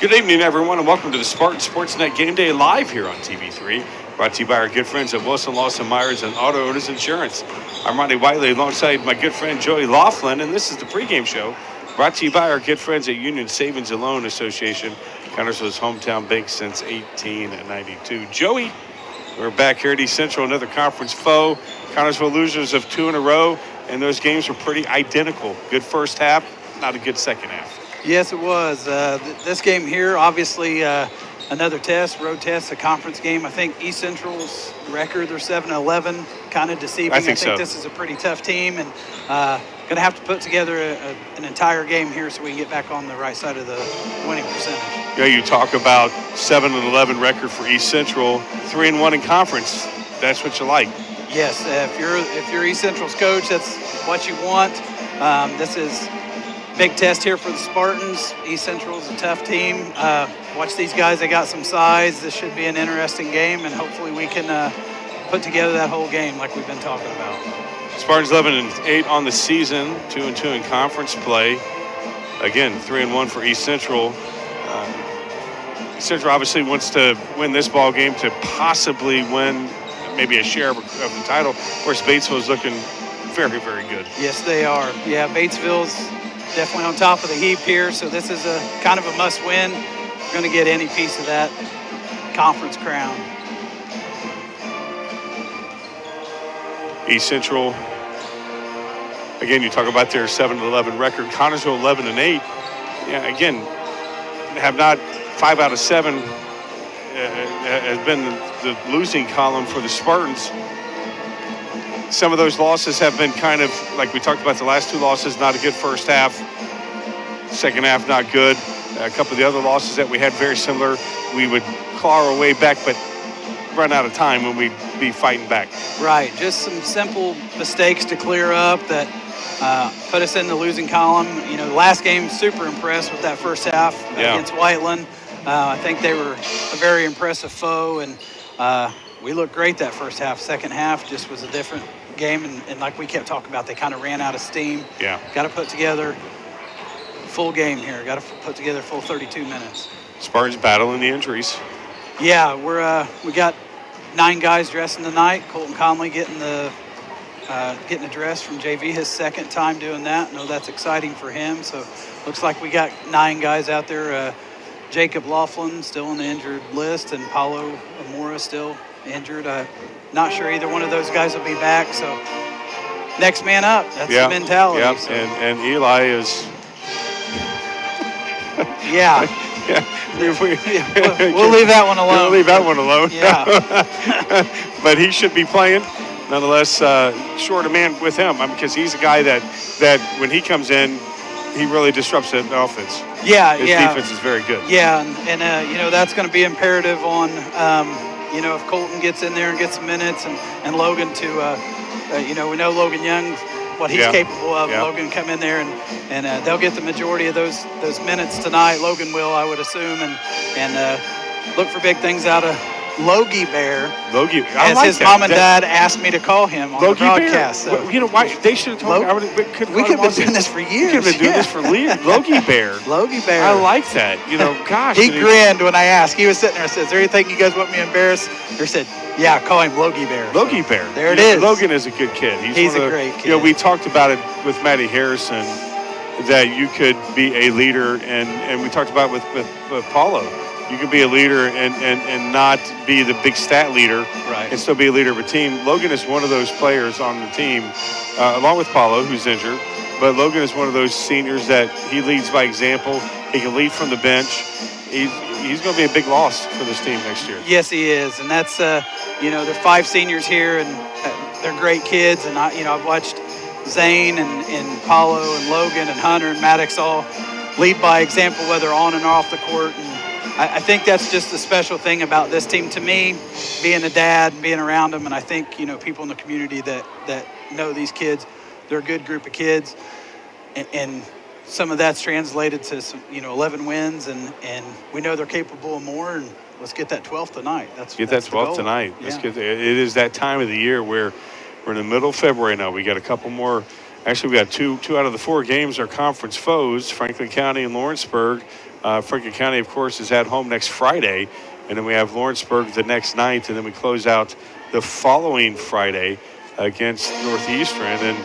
Good evening, everyone, and welcome to the Spartan Sportsnet Game Day live here on TV3. Brought to you by our good friends at Wilson, Lawson, Myers, and Auto Owners Insurance. I'm Ronnie Wiley alongside my good friend Joey Laughlin, and this is the pregame show brought to you by our good friends at Union Savings and Loan Association, Connersville's hometown bank since 1892. Joey, we're back here at East Central, another conference foe. Connersville losers of 2 in a row, and those games were pretty identical. Good first half, not a good second half. Yes, it was. This game here, obviously another test, road test, a conference game. I think East Central's record, they're 7-11, kind of deceiving. I think so. This is a pretty tough team, and going to have to put together an entire game here so we can get back on the right side of the winning percentage. Yeah, you talk about 7-11 record for East Central, 3-1 in conference. That's what you like. Yes, if you're East Central's coach, that's what you want. This is big test here for the Spartans. East Central is a tough team. Watch these guys. They got some size. This should be an interesting game, and hopefully we can put together that whole game like we've been talking about. Spartans 11-8 on the season, 2-2 in conference play. Again, 3-1 for East Central. East Central obviously wants to win this ball game to possibly win maybe a share of the title. Of course, Batesville's looking very, very good. Yes, they are. Yeah, Batesville's definitely on top of the heap here, so this is a kind of a must-win. We're going to get any piece of that conference crown. East Central, again, you talk about their 7-11 record. Connersville 11-8. Yeah, again, have not 5 out of 7 has been the losing column for the Spartans. Some of those losses have been kind of, like we talked about the last 2 losses, not a good first half. Second half, not good. A couple of the other losses that we had, very similar. We would claw our way back, but run out of time when we'd be fighting back. Right, just some simple mistakes to clear up that put us in the losing column. You know, the last game, super impressed with that first half against Whiteland. I think they were a very impressive foe, and we looked great that first half. Second half just was a different game, and like we kept talking about, they kind of ran out of steam. Yeah. Got to put together full game here. Got to put together full 32 minutes. Spartans battling the injuries. Yeah, we got 9 guys dressing tonight. Colton Conley getting the dress from JV, his second time doing that. I know that's exciting for him. So looks like we got 9 guys out there. Jacob Laughlin still on the injured list, and Paulo Amora still injured. Not sure either one of those guys will be back. So next man up. That's the mentality. Yeah, so. and Eli is. Yeah. Yeah. We'll leave that one alone. We'll leave that one alone. Yeah. But he should be playing. Nonetheless, short a man with him because he's a guy that when he comes in, he really disrupts the offense. Yeah, His defense is very good. Yeah, and you know, that's going to be imperative on, you know, if Colton gets in there and gets some minutes, and Logan to, you know, we know Logan Young, what he's capable of. Yeah. Logan come in there, and they'll get the majority of those minutes tonight. Logan will, I would assume, and look for big things out of Logie Bear. Logie, as like his that. mom and dad asked me to call him on Logie the broadcast. Bear. So. You know why they should have told me. We could have been doing this for years. We could have been doing this for Logie Bear. Logie Bear. I like that. You know, gosh. He grinned when I asked. He was sitting there and said, "Is there anything you guys want me to embarrass?" Or said, "Yeah, call him Logie Bear." Logie Bear. There it is. Logan is a good kid. He's a great kid. You know, we talked about it with Matty Harrison that you could be a leader, and we talked about it with Paulo. You can be a leader and not be the big stat leader, right, and still be a leader of a team. Logan is one of those players on the team, along with Paulo, who's injured. But Logan is one of those seniors that he leads by example. He can lead from the bench. He's going to be a big loss for this team next year. Yes, he is, and that's you know, there are 5 seniors here, and they're great kids. And I've watched Zane and Paulo and Logan and Hunter and Maddox all lead by example, whether on and off the court. And I think that's just the special thing about this team to me, being a dad and being around them. And I think, you know, people in the community that know these kids, they're a good group of kids. And some of that's translated to some, you know, 11 wins, and we know they're capable of more. And let's get that 12th tonight. That's that 12th tonight. Yeah. It is that time of the year where we're in the middle of February now. We got a couple more. Actually, we got two out of the 4 games are conference foes, Franklin County and Lawrenceburg. Franklin County, of course, is at home next Friday, and then we have Lawrenceburg the next night, and then we close out the following Friday against Northeastern. And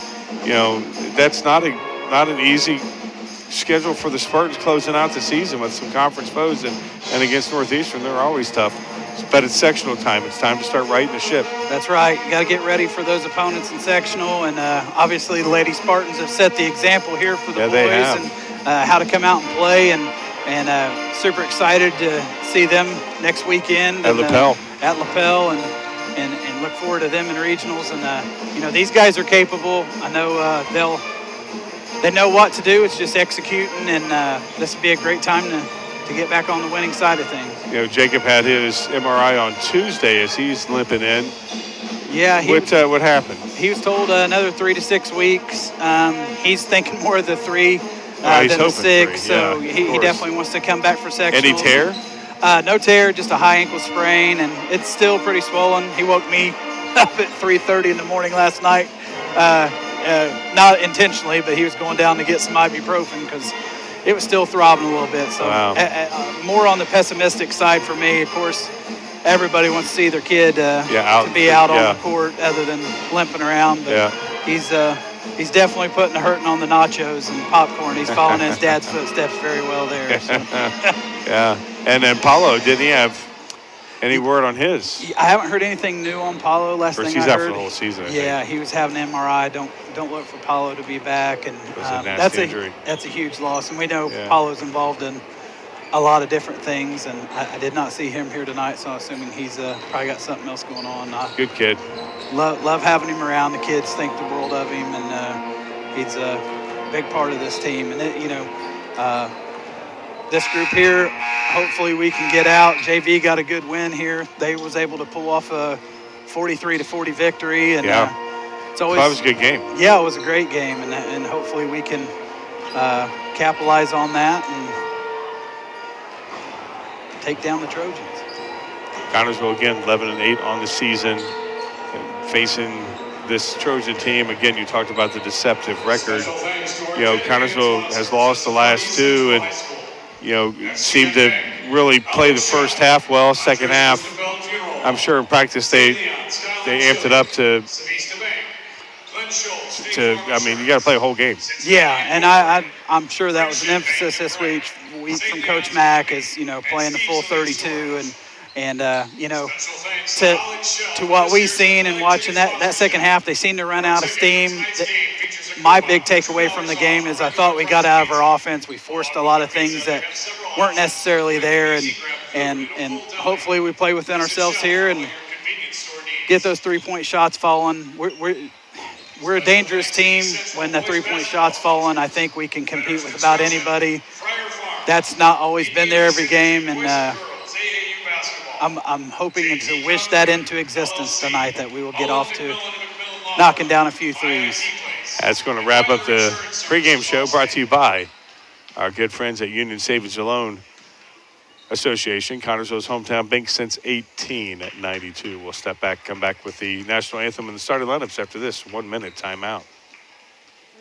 that's not an easy schedule for the Spartans closing out the season with some conference foes, and against Northeastern, they're always tough. But it's sectional time. It's time to start righting the ship. That's right. You got to get ready for those opponents in sectional, and obviously the Lady Spartans have set the example here for the boys and how to come out and play, and super excited to see them next weekend at LaPel. At LaPel, and look forward to them in regionals. And these guys are capable. I know they know what to do. It's just executing, and this would be a great time to get back on the winning side of things. Jacob had his MRI on Tuesday as he's limping in. Yeah. What happened? He was told another 3 to 6 weeks. He's thinking more of the 3 than the 6. So he definitely wants to come back for sectional. Any tear? No tear, just a high ankle sprain, and it's still pretty swollen. He woke me up at 3:30 in the morning last night. Not intentionally, but he was going down to get some ibuprofen because it was still throbbing a little bit. So more on the pessimistic side for me. Of course, everybody wants to see their kid to be out on the court other than limping around. But he's definitely putting a hurting on the nachos and popcorn. He's following his dad's footsteps very well there. So. Yeah. And then Paulo, didn't he have any word on his? I haven't heard anything new on Paulo. Last thing I heard. He's out for the whole season. He was having an MRI. Don't look for Paulo to be back, and that's a huge loss. And we know Paulo's involved in a lot of different things, and I did not see him here tonight, so I'm assuming he's probably got something else going on. Good kid. Love having him around. The kids think the world of him, and he's a big part of this team. And this group here, hopefully we can get out. JV got a good win here. They was able to pull off a 43-40 victory, and it's always that was a good game. Yeah, it was a great game, and hopefully we can capitalize on that and take down the Trojans. Connersville again 11-8 on the season, facing this Trojan team. Again, you talked about the deceptive record. Connersville has lost the last 2, and seemed to really play the first half well. Second half, I'm sure in practice they amped it up to. I mean, you got to play a whole game. Yeah, and I'm sure that was an emphasis this week from Coach Mack, is playing the full 32, and to what we've seen and watching that second half, they seem to run out of steam. My big takeaway from the game is I thought we got out of our offense. We forced a lot of things that weren't necessarily there, and hopefully we play within ourselves here and get those 3-point shots falling. We're a dangerous team when the 3-point shots falling. I think we can compete with about anybody. That's not always been there every game, and I'm hoping to wish that into existence tonight, that we will get off to knocking down a few threes. That's going to wrap up the pregame show, brought to you by our good friends at Union Savings and Loan Association, Connersville's hometown bank since 1892. We'll step back, come back with the national anthem and the starting lineups after this 1-minute timeout.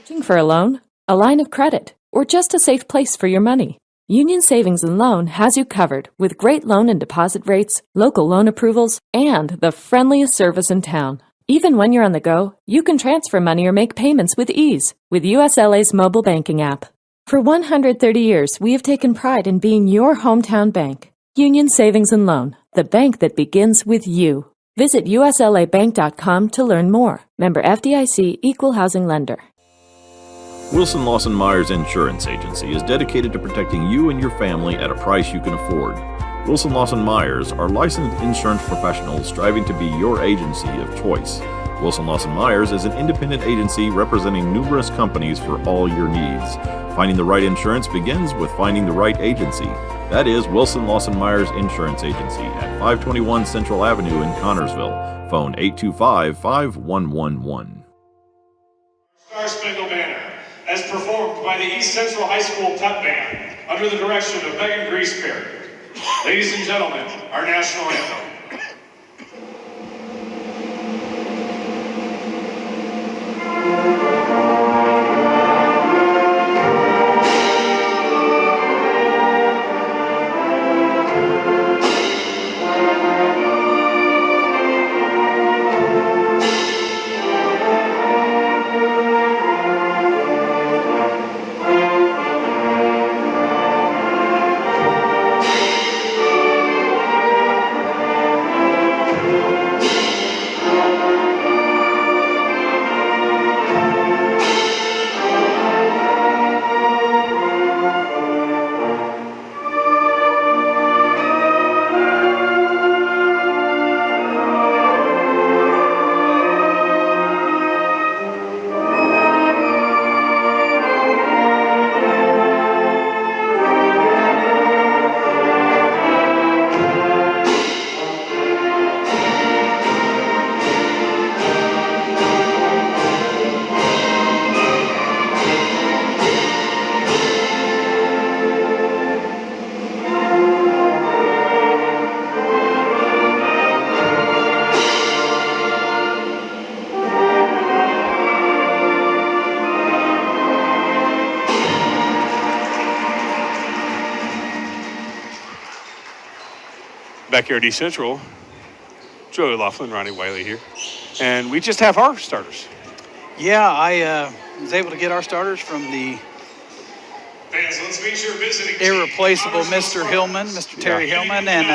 Searching for a loan, a line of credit, or just a safe place for your money? Union Savings and Loan has you covered with great loan and deposit rates, local loan approvals, and the friendliest service in town. Even when you're on the go, you can transfer money or make payments with ease with USLA's mobile banking app. For 130 years, we have taken pride in being your hometown bank. Union Savings and Loan, the bank that begins with you. Visit uslabank.com to learn more. Member FDIC, Equal Housing Lender. Wilson Lawson Myers Insurance Agency is dedicated to protecting you and your family at a price you can afford. Wilson Lawson Myers are licensed insurance professionals striving to be your agency of choice. Wilson Lawson Myers is an independent agency representing numerous companies for all your needs. Finding the right insurance begins with finding the right agency. That is Wilson Lawson Myers Insurance Agency at 521 Central Avenue in Connersville. Phone 825-5111. Star Spangled Banner, as performed by the East Central High School Pep Band under the direction of Megan Greaseberry. Ladies and gentlemen, our national anthem. Back here at East Central, Joey Laughlin, Ronnie Wiley here. And we just have our starters. Yeah, I was able to get our starters from the Fans, let's meet your visiting team. irreplaceable Congressman Mr. Spartan. Hillman, Mr. Terry Hillman, and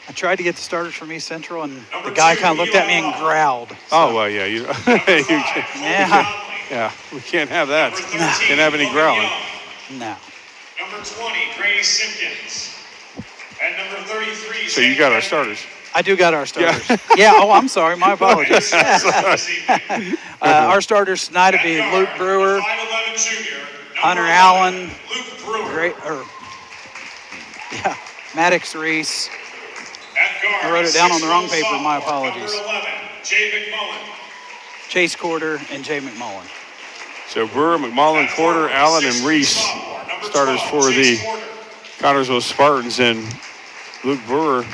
I tried to get the starters from East Central, and the guy kind of looked at me and growled. So, Oh, well, yeah. You yeah, we can't have that. Number 13, Can't have any Logan growling. Young. no. Number 20, Grady Simpkins. And number 33, So you got our starters. I do got our starters. Yeah, oh, I'm sorry. My apologies. Our starters tonight would be Luke Brewer, 5'11" junior, Hunter number Allen, 11, Luke Brewer. Maddox Reese. At guard, I wrote it down on the wrong 6'1" paper. My sophomore, apologies. Number 11, Jay McMullen. Chase Corder, and Jay McMullen. So Brewer, McMullen, Porter, Allen, and Reese starters for the Connersville Spartans. And Luke Brewer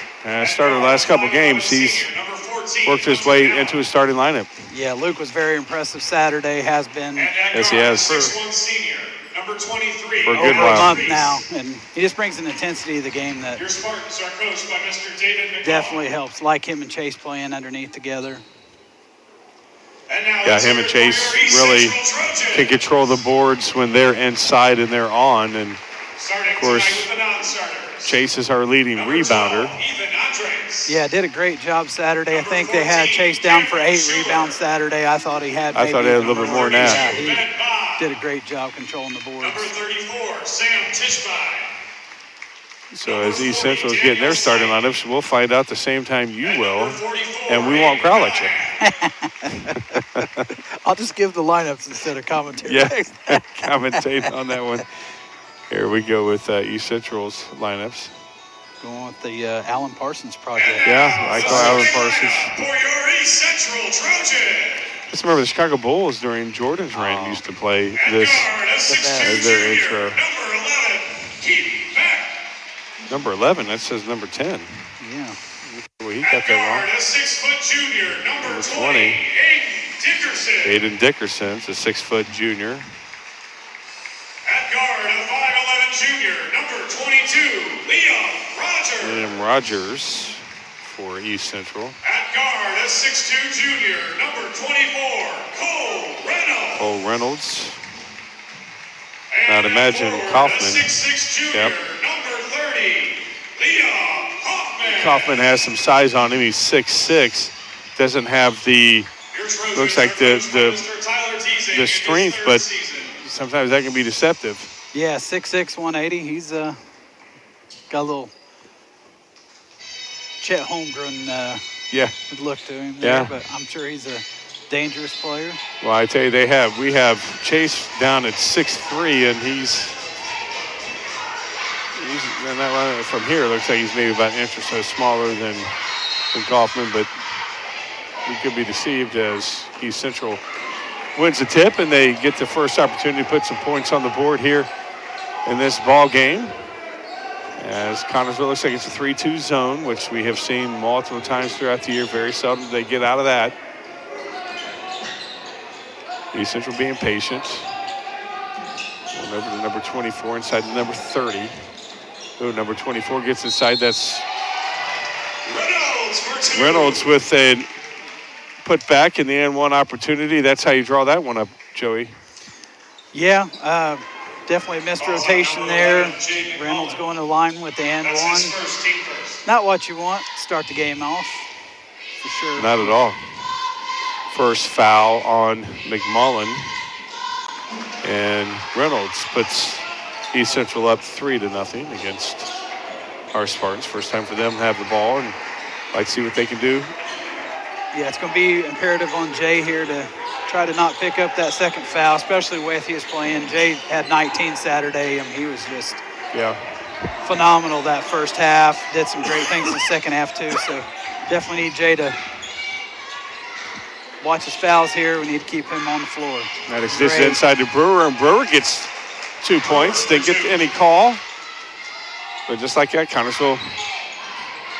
started the last couple games. He's worked his way into his starting lineup. Yeah, Luke was very impressive Saturday, has been Yes, he has. 6'1" senior, number 23. For a over good a while. month now. And he just brings an intensity to the game that Your Spartans are coached by Mr. David McMullen. definitely helps. Like him and Chase playing underneath together. And now Yeah, let's him hear and it for your Chase East really Central Trojans. can control the boards when they're inside and they're on. And Starting course, tonight with the non-starters. Chase is our leading Number rebounder. 12, Ethan Andres. Yeah, did a great job Saturday. I think they had Chase down for 8 rebounds Saturday. I thought he had I thought he had a little bit more than Yeah, that. he Bennett Bob. did a great job controlling the boards. Number 34, Sam Tishby. So as East Central is getting their starting lineups, we'll find out the same time you will, and we won't growl at you. I'll just give the lineups instead of commentary. Yeah, commentate on that one. Here we go with East Central's lineups. Going with the Alan Parsons project. Yeah, I call Alan Parsons. For your East Central Trojans. Just remember the Chicago Bulls during Jordan's reign used to play this As as their intro. Number 11, Keith Beck. Number 11, that says number 10. Yeah. Well, he At got guard, that a 6-foot junior, number Number 20, 20. Aiden Dickerson. wrong. Aiden Dickerson's a 6-foot junior. At guard, a 5'11" junior, number 22, Liam Rogers. William Rogers for East Central. At guard, a 6'2" junior, number 24, Cole Reynolds. Cole Reynolds. And I'd imagine at forward, Kaufman. A 6'6" junior, Yep. number 30, Leon Hoffman. Kaufman has some size on him. He's 6'6". Doesn't have the Your Trojans looks like are the- coached by the- Mr. Tyler Teasing the in his strength, third but season. sometimes that can be deceptive. Yeah, 6'6", 180. He's got a little Chet Holmgren Yeah. look to him Yeah. there, but I'm sure he's a dangerous player. Well, I tell you, we have Chase down at 6'3", and he's and that run from here looks like he's maybe about an inch or so smaller than Kaufman, but we could be deceived as East Central wins the tip and they get the first opportunity to put some points on the board here in this ball game. As Connersville looks like it's a 3-2 zone, which we have seen multiple times throughout the year. Very seldom do they get out of that. East Central being patient. Going over to number 24 inside the number 30. Oh, number 24 gets inside. That's Reynolds for 2. Reynolds with a put back in the end one opportunity. That's how you draw that one up, Joey. Yeah, definitely missed rotation there. Reynolds going to line with the and That's one. his first, team first. Not what you want to start the game off, for sure. Not at all. First foul on McMullen. And Reynolds puts East Central up 3-0 against our Spartans. First time for them to have the ball, and like to see what they can do. Yeah, it's going to be imperative on Jay here to try to not pick up that second foul, especially with he was playing. Jay had 19 Saturday, and he was just phenomenal that first half. Did some great things in the second half too. So definitely need Jay to watch his fouls here. We need to keep him on the floor. Maddox dishes inside to Brewer, and Brewer gets 2 points. Didn't get any call. But just like that, Connersville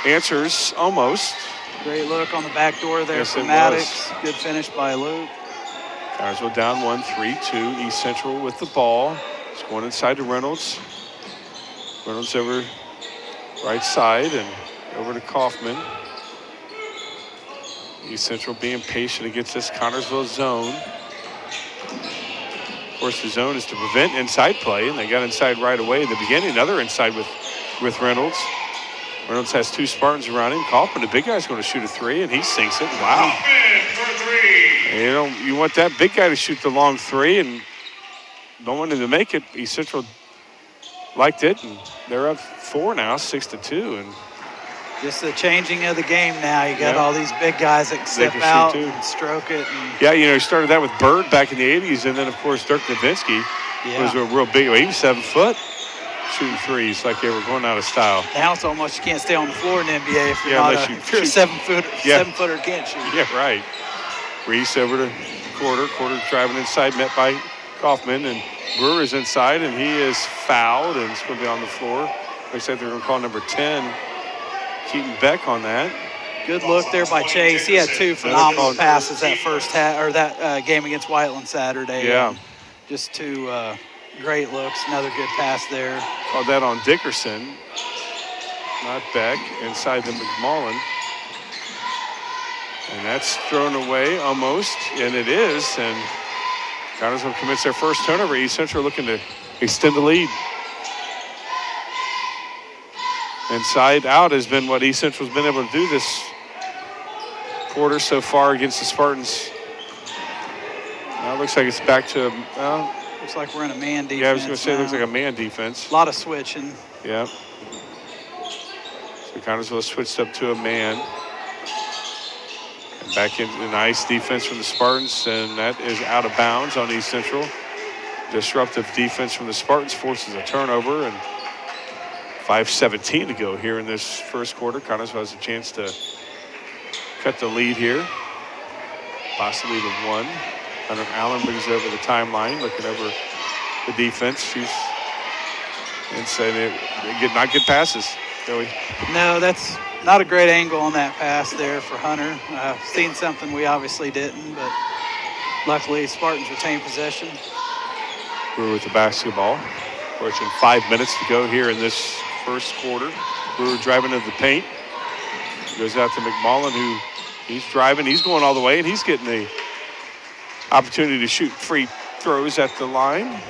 answers almost. Great look on the back door there Yes, for it Maddox. was. Good finish by Luke. Connersville down 1-3-2. East Central with the ball. It's going inside to Reynolds. Reynolds over right side and over to Kaufman. East Central being patient against this Connersville zone. Of course, the zone is to prevent inside play, and they got inside right away in the beginning. Another inside with Reynolds. Reynolds has 2 Spartans around him. Kaufman, the big guy's going to shoot a 3, and he sinks it. Wow. For 3. You want that big guy to shoot the long 3, and don't want him to make it. East Central liked it, and they're up 4 now, 6-2, and Just the changing of the game now. You got all these big guys that can step can shoot out too. and stroke it. And yeah, he started that with Bird back in the 80s, and then, of course, Dirk Nowitzki was a real big, he was 7 foot, shooting threes like they were going out of style. now it's almost you can't stay on the floor in the NBA if you're unless if you're a 7-footer can't shoot. Yeah, right. Reese over to Quarter. Quarter driving inside, met by Kaufman, and Brewer is inside, and he is fouled, and it's going to be on the floor. Looks like they're going to call number 10, Keaton Beck, on that. Good look there by Chase. He had 2 phenomenal passes that first half or that game against Whiteland Saturday. Yeah. And just 2 great looks. Another good pass there. Called that on Dickerson, not Beck, inside the McMullen. And that's thrown away almost, and it is. And Connersville commits their first turnover. East Central looking to extend the lead. Inside out has been what East Central's been able to do this quarter so far against the Spartans. Now it looks like it's back to, Looks like we're in a man defense. yeah, I was going to say it looks now. like a man defense. A lot of switching. Yeah. So Connersville switched up to a man. And back into the nice defense from the Spartans, and that is out of bounds on East Central. Disruptive defense from the Spartans forces a turnover, and 5:17 to go here in this first quarter. Connersville has a chance to cut the lead here, possibly to 1. Hunter Allen brings it over the timeline, looking over the defense. He's inside it. Not good passes, Joey. No, that's not a great angle on that pass there for Hunter. Seen something we obviously didn't, but luckily Spartans retained possession. Brewer with the basketball. Approaching 5 minutes to go here in this first quarter. Brewer driving into the paint. Goes out to McMullen, who he's driving. He's going all the way, and he's getting the opportunity to shoot free throws at the line.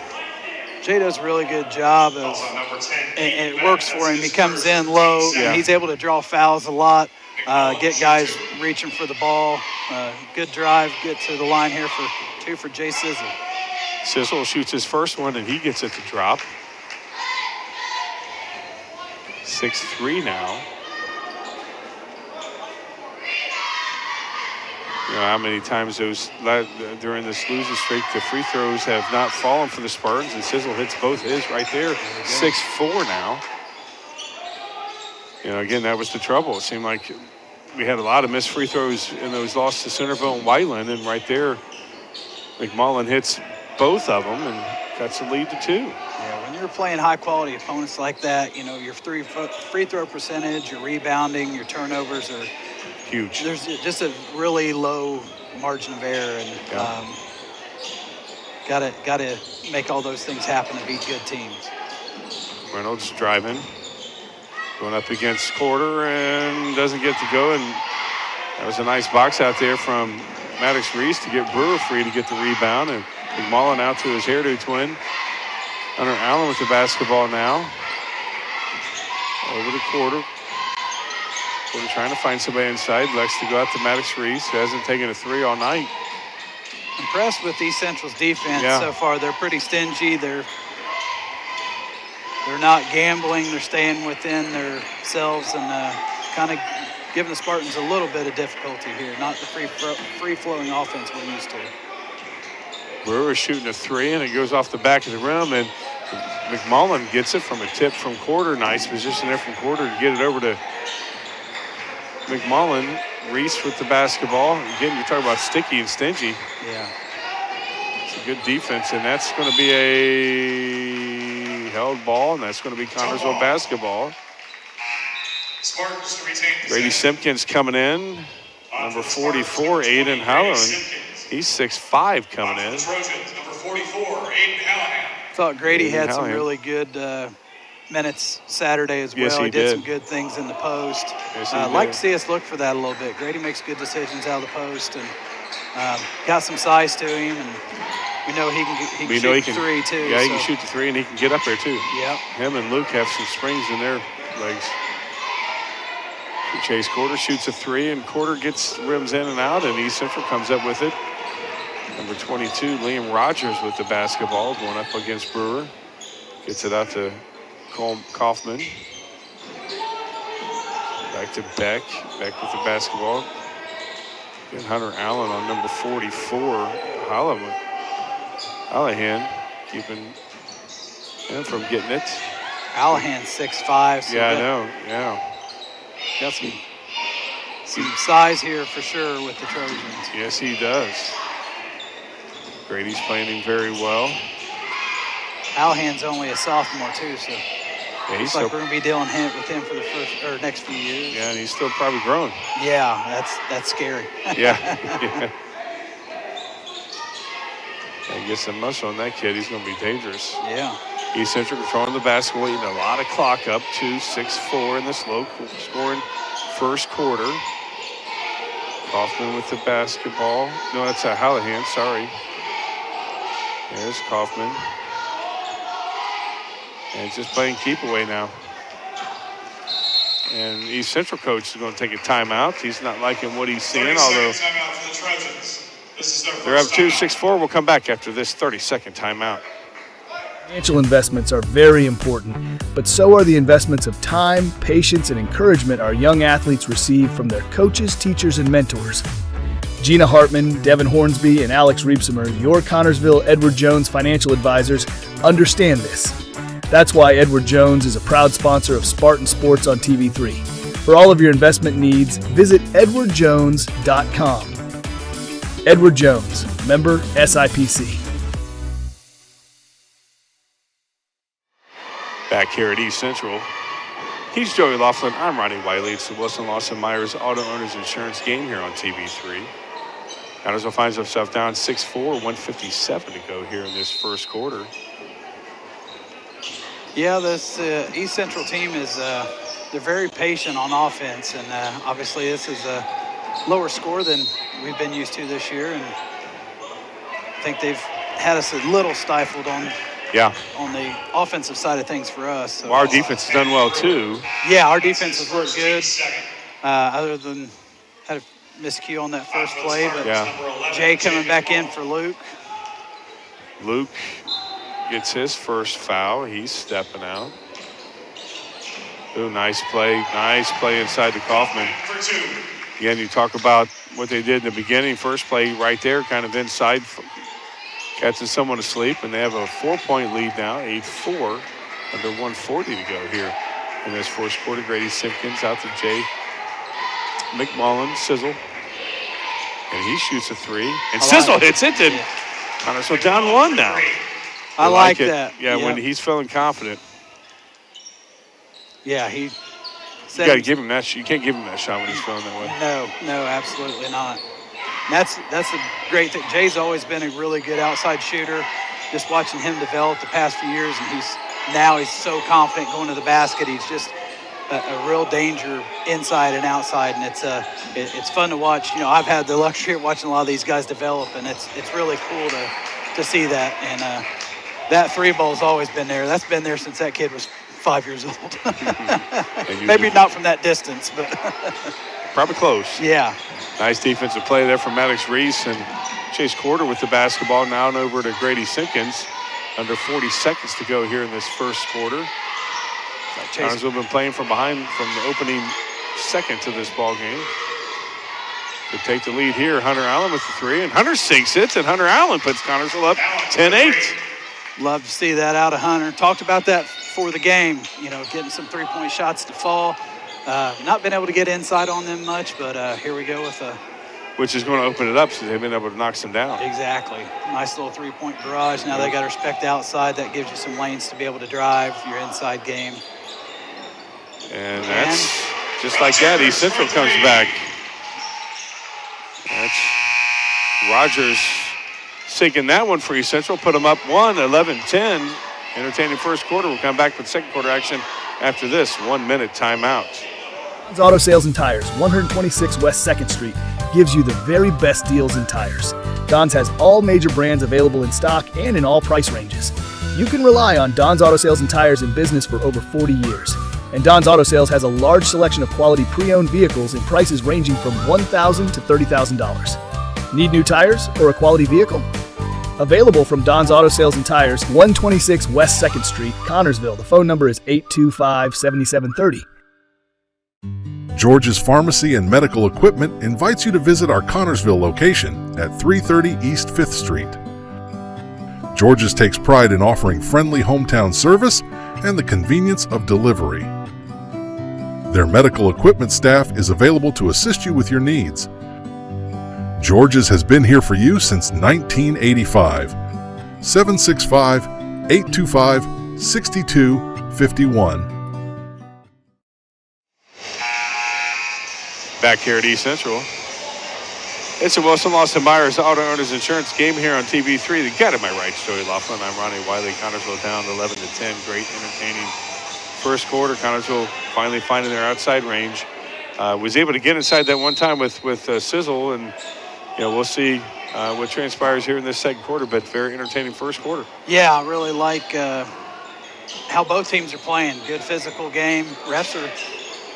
Jay does a really good job of, and it works for him. He comes in low, and he's able to draw fouls a lot, get guys reaching for the ball. Good drive, get to the line here for 2 for Jay Sizzle. Sizzle shoots his first one, and he gets it to drop. 6-3 now. You know how many times those during this losing streak, the free throws have not fallen for the Spartans, and Sizzle hits both his right there. 6-4 now. You know, again, that was the trouble. It seemed like we had a lot of missed free throws in those losses to Centerville and Whiteland, and right there, McMullen hits both of them and cuts the lead to 2. Yeah, when you're playing high-quality opponents like that, you know, your free throw percentage, your rebounding, your turnovers are huge. There's just a really low margin of error, and gotta make all those things happen to beat good teams. Reynolds driving. Going up against Quarter and doesn't get to go. And that was a nice box out there from Maddox Reese to get Brewer free to get the rebound. And McMullen out to his hairdo twin. Hunter Allen with the basketball now. Over to Quarter. Quarter trying to find somebody inside. Likes to go out to Maddox Reese, who hasn't taken a three all night. Impressed with East Central's defense so far. They're pretty stingy. They're not gambling. They're staying within themselves and kind of giving the Spartans a little bit of difficulty here. Not the free-flowing offense we're used to. Brewer shooting a three, and it goes off the back of the rim, and McMullen gets it from a tip from Quarter. Nice position there from Quarter to get it over to McMullen. Reese with the basketball. Again, you're talking about sticky and stingy. Yeah. It's a good defense, and that's going to be a held ball, and that's going to be Connersville basketball. Spartans to retain Grady Simpkins coming in. Number 44, Aiden Howland. He's 6'5" coming in. Trojans, number 44, Aiden Hallahan. Thought Grady Aiden had some Hallahan. really good minutes Saturday as well. Yes, he did did. some good things in the post. Yes, he I'd like did. to see us look for that a little bit. Grady makes good decisions out of the post and got some size to him, and we know he can We know shoot he can, three too. Yeah, he so. can shoot the three, and he can get up there too. Yep. Him and Luke have some springs in their legs. Chase Quarter shoots a three, and Quarter gets rims in and out, and East Central comes up with it. Number 22, Liam Rogers with the basketball, going up against Brewer. Gets it out to Kaufman. Back to Beck. Beck with the basketball. And Hunter Allen on number 44, Hallahan, keeping him from getting it. Allahan's 6'5". So Yeah, I know. Yeah. got some size here for sure with the Trojans. Yes, he does. Grady's playing him very well. Allahan's only a sophomore too, so Yeah, he's looks still, like we're gonna be dealing with him for the next few years. yeah, and he's still probably growing. Yeah, that's scary. Yeah. Yeah. Gotta get some muscle on that kid. He's going to be dangerous. Yeah. East Central controlling the basketball. Eating a lot of clock up. 2:64 in this low scoring first quarter. Kaufman with the basketball. No, that's a Hallahan. Sorry. There's Kaufman. And it's just playing keep away now. And East Central coach is going to take a timeout. He's not liking what he's seeing, although Timeout for the Trojans. This is their they're up first timeout. 2-6-4. We'll come back after this 30-second timeout. Financial investments are very important, but so are the investments of time, patience, and encouragement our young athletes receive from their coaches, teachers, and mentors. Gina Hartman, Devin Hornsby, and Alex Reepsimer, your Connersville Edward Jones financial advisors, understand this. That's why Edward Jones is a proud sponsor of Spartan Sports on TV3. For all of your investment needs, visit edwardjones.com. Edward Jones, member SIPC. Back here at East Central, he's Joey Laughlin. I'm Ronnie Wiley. It's the Wilson Lawson Myers Auto Owners Insurance game here on TV3. Connersville finds himself down 6-4, 1:57 to go here in this first quarter. Yeah, this East Central team is they're very patient on offense, and obviously this is a lower score than we've been used to this year, and I think they've had us a little stifled on Yeah, the offensive side of things for us. So, well, our defense has done well too. yeah, our defense has looked good, other than had a miscue on that first play, but Yeah. Jay coming back in for Luke. Luke gets his first foul. He's stepping out. Ooh, nice play inside to Kaufman. For two. Again, you talk about what they did in the beginning. First play right there, kind of inside, catching someone asleep, and they have a 4-point lead now, 8-4, under 1:40 to go here in this first quarter. Grady Simpkins out to Jay McMullen, Sizzle, and he shoots a three, and Sizzle hits it. And Connersville down one now. I like it. that. Yeah, when he's feeling confident, Yeah, he you said got to give him that. You can't give him that shot when he's feeling that way. No, absolutely not. And that's a great thing. Jay's always been a really good outside shooter. Just watching him develop the past few years, and he's so confident going to the basket. He's just a real danger inside and outside, and it's fun to watch. I've had the luxury of watching a lot of these guys develop, and it's really cool to see that. And that three ball's always been there. That's been there since that kid was 5 years old. Maybe not from that distance, but probably close. Yeah. Nice defensive play there from Maddox Reese, and Chase Quarter with the basketball now and over to Grady Simpkins. Under 40 seconds to go here in this first quarter. Connersville been playing from behind from the opening second to this ball game. To take the lead here, Hunter Allen with the three, and Hunter sinks it, and Hunter Allen puts Connersville up 10-8. Love to see that out of Hunter. Talked about that for the game, getting some three-point shots to fall. Not been able to get inside on them much, but here we go with a... Which is going to open it up so they've been able to knock some down. Exactly. Nice little three-point barrage. Now they got to respect the outside. That gives you some lanes to be able to drive your inside game. And that's just like that. East Central comes back. That's Rogers sinking that one for East Central. Put them up 11-10. Entertaining first quarter. We'll come back with second quarter action after this 1 minute timeout. Don's Auto Sales and Tires, 126 West 2nd Street, gives you the very best deals in tires. Don's has all major brands available in stock and in all price ranges. You can rely on Don's Auto Sales and Tires in business for over 40 years. And Don's Auto Sales has a large selection of quality pre-owned vehicles in prices ranging from $1,000 to $30,000. Need new tires or a quality vehicle? Available from Don's Auto Sales and Tires, 126 West 2nd Street, Connersville. The phone number is 825-7730. George's Pharmacy and Medical Equipment invites you to visit our Connersville location at 330 East 5th Street. George's takes pride in offering friendly hometown service and the convenience of delivery. Their medical equipment staff is available to assist you with your needs. George's has been here for you since 1985. 765-825-6251. Back here at East Central. It's a Wilson Lawson Myers Auto Owners Insurance game here on TV3. The Get It My Right, Joey Laughlin. I'm Ronnie Wiley. Connersville down 11-10. Great entertaining first quarter. Connersville finally finding their outside range. Was able to get inside that one time with Sizzle, and we'll see what transpires here in this second quarter, but very entertaining first quarter. Yeah, I really like how both teams are playing. Good physical game. Refs are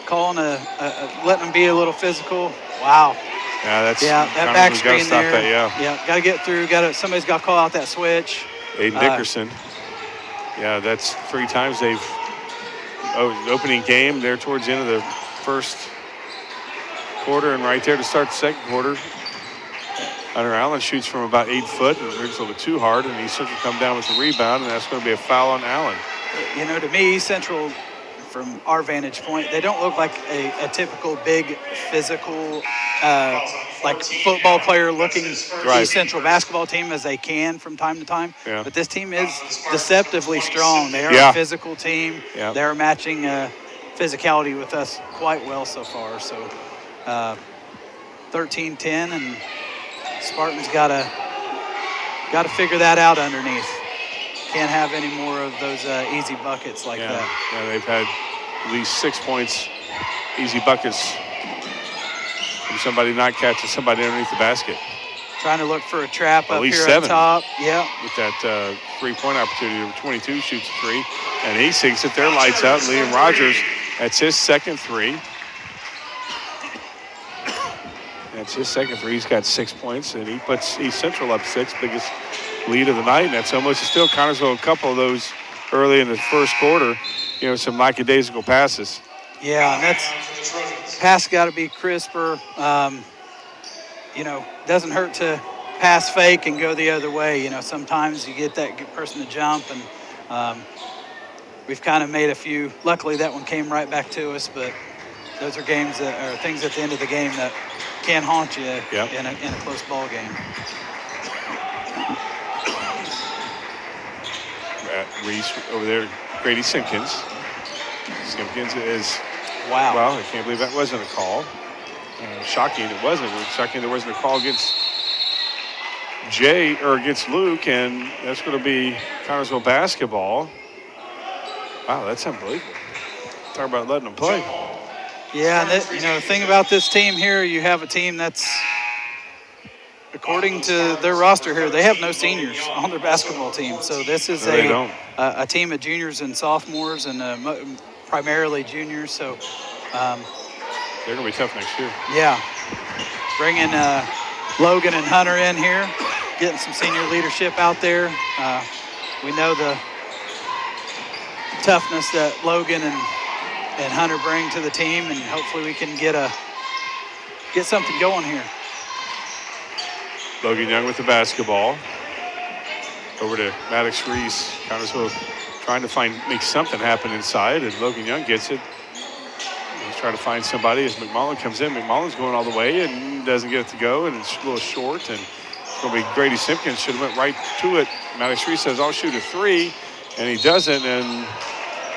calling letting them be a little physical. Wow. Yeah, that back screen there. That, yeah, got to get through. Somebody's got to call out that switch. Aiden Dickerson. Yeah, that's 3 times they've opening game there towards the end of the first quarter, and right there to start the second quarter. Hunter Allen shoots from about 8 foot and rigs a little bit too hard, and East Central come down with the rebound, and that's going to be a foul on Allen. To me, East Central, from our vantage point, they don't look like a typical big physical, like football player looking East Central basketball team as they can from time to time. Yeah. But this team is deceptively strong. They are a physical team. Yeah. They're matching physicality with us quite well so far. So 13-10, and Spartan's got to figure that out underneath. Can't have any more of those easy buckets like that. Yeah, they've had at least 6 points, easy buckets from somebody not catching somebody underneath the basket. Trying to look for a trap at up least here 7. at top. Yeah. With that 3-point opportunity. Number 22 shoots a 3, and he sinks it there, lights out. Liam Rogers, that's his second 3. That's his second 3. He's got 6 points, and he puts East Central up 6, biggest lead of the night, and that's almost still Connersville. A couple of those early in the first quarter, some lackadaisical passes. Yeah, and that's pass got to be crisper. Doesn't hurt to pass fake and go the other way. Sometimes you get that good person to jump, and we've kind of made a few. Luckily, that one came right back to us, but those are games that are things at the end of the game that can haunt you in a close ball game. Reese over there, Grady Simpkins. Simpkins is, wow. Well, I can't believe that wasn't a call. Shocking it wasn't. It was shocking there wasn't a call against against Luke, and that's going to be Connersville basketball. Wow, that's unbelievable. Talk about letting them play. Yeah, and the thing about this team here, you have a team that's, according to their roster here, they have no seniors on their basketball team. So this is a team of juniors and sophomores and primarily juniors. So they're going to be tough next year. Yeah. Bringing Logan and Hunter in here, getting some senior leadership out there. We know the toughness that Logan and Hunter bring to the team, and hopefully we can get something going here. Logan Young with the basketball. Over to Maddox Reese, Connersville trying to make something happen inside, and Logan Young gets it. He's trying to find somebody as McMullen comes in. McMullen's going all the way and doesn't get it to go, and it's a little short, and it's going to be Grady Simpkins. Should have went right to it. Maddox Reese says, I'll shoot a three, and he doesn't, and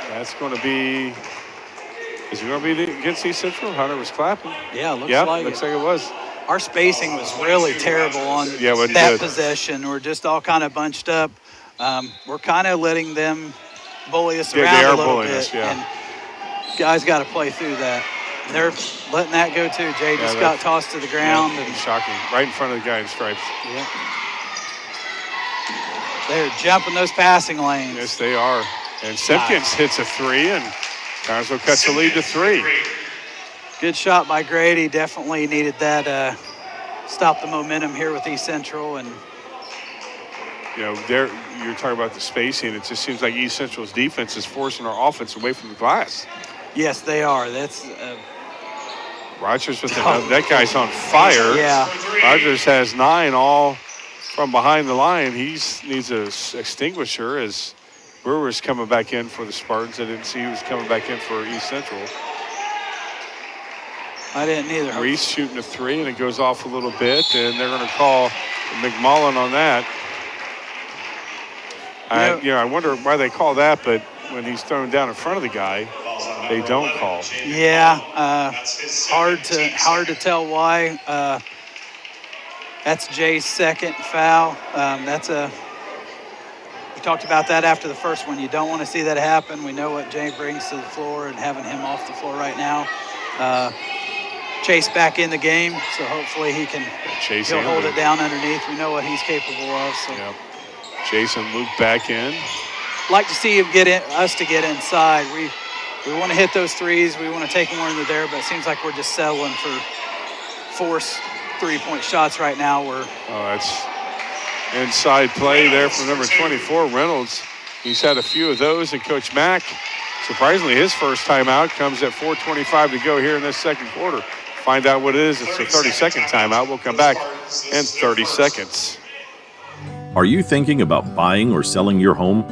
that's going to be, is it going to be against East Central? Hunter was clapping. Yeah, looks like it was. Our spacing was really terrible on that possession. We're just all kind of bunched up. We're kind of letting them bully us around a little bit. Us, yeah. And guys got to play through that. And they're letting that go too. Jay just got tossed to the ground. Yeah, shocking. Right in front of the guy in stripes. Yeah. They're jumping those passing lanes. Yes, they are. And Simpkins hits a three, and Connersville cuts the lead to 3. Good shot by Grady. Definitely needed that. Stop the momentum here with East Central. And you're talking about the spacing. It just seems like East Central's defense is forcing our offense away from the glass. Yes, they are. That's Rogers with that guy's on fire. Yeah. Rogers has 9 all from behind the line. He needs a extinguisher as Brewer's coming back in for the Spartans. I didn't see who was coming back in for East Central. I didn't either. Reese shooting a 3, and it goes off a little bit, and they're going to call McMullen on that. I wonder why they call that, but when he's thrown down in front of the guy, they don't call. Yeah, hard to tell why. That's Jay's second foul. We talked about that after the first one. You don't want to see that happen. We know what Jay brings to the floor, and having him off the floor right now. Chase back in the game, so hopefully he'll hold it down underneath. We know what he's capable of. So. Yep. Jason Luke back in. Like to see him us to get inside. We want to hit those threes. We want to take more into there, but it seems like we're just settling for force 3-point shots right now. That's inside play there from number 24, Reynolds. He's had a few of those, and Coach Mack, surprisingly, his first timeout comes at 4:25 to go here in this second quarter. Find out what it is. It's a 30-second timeout. We'll come back in 30 seconds. Are you thinking about buying or selling your home?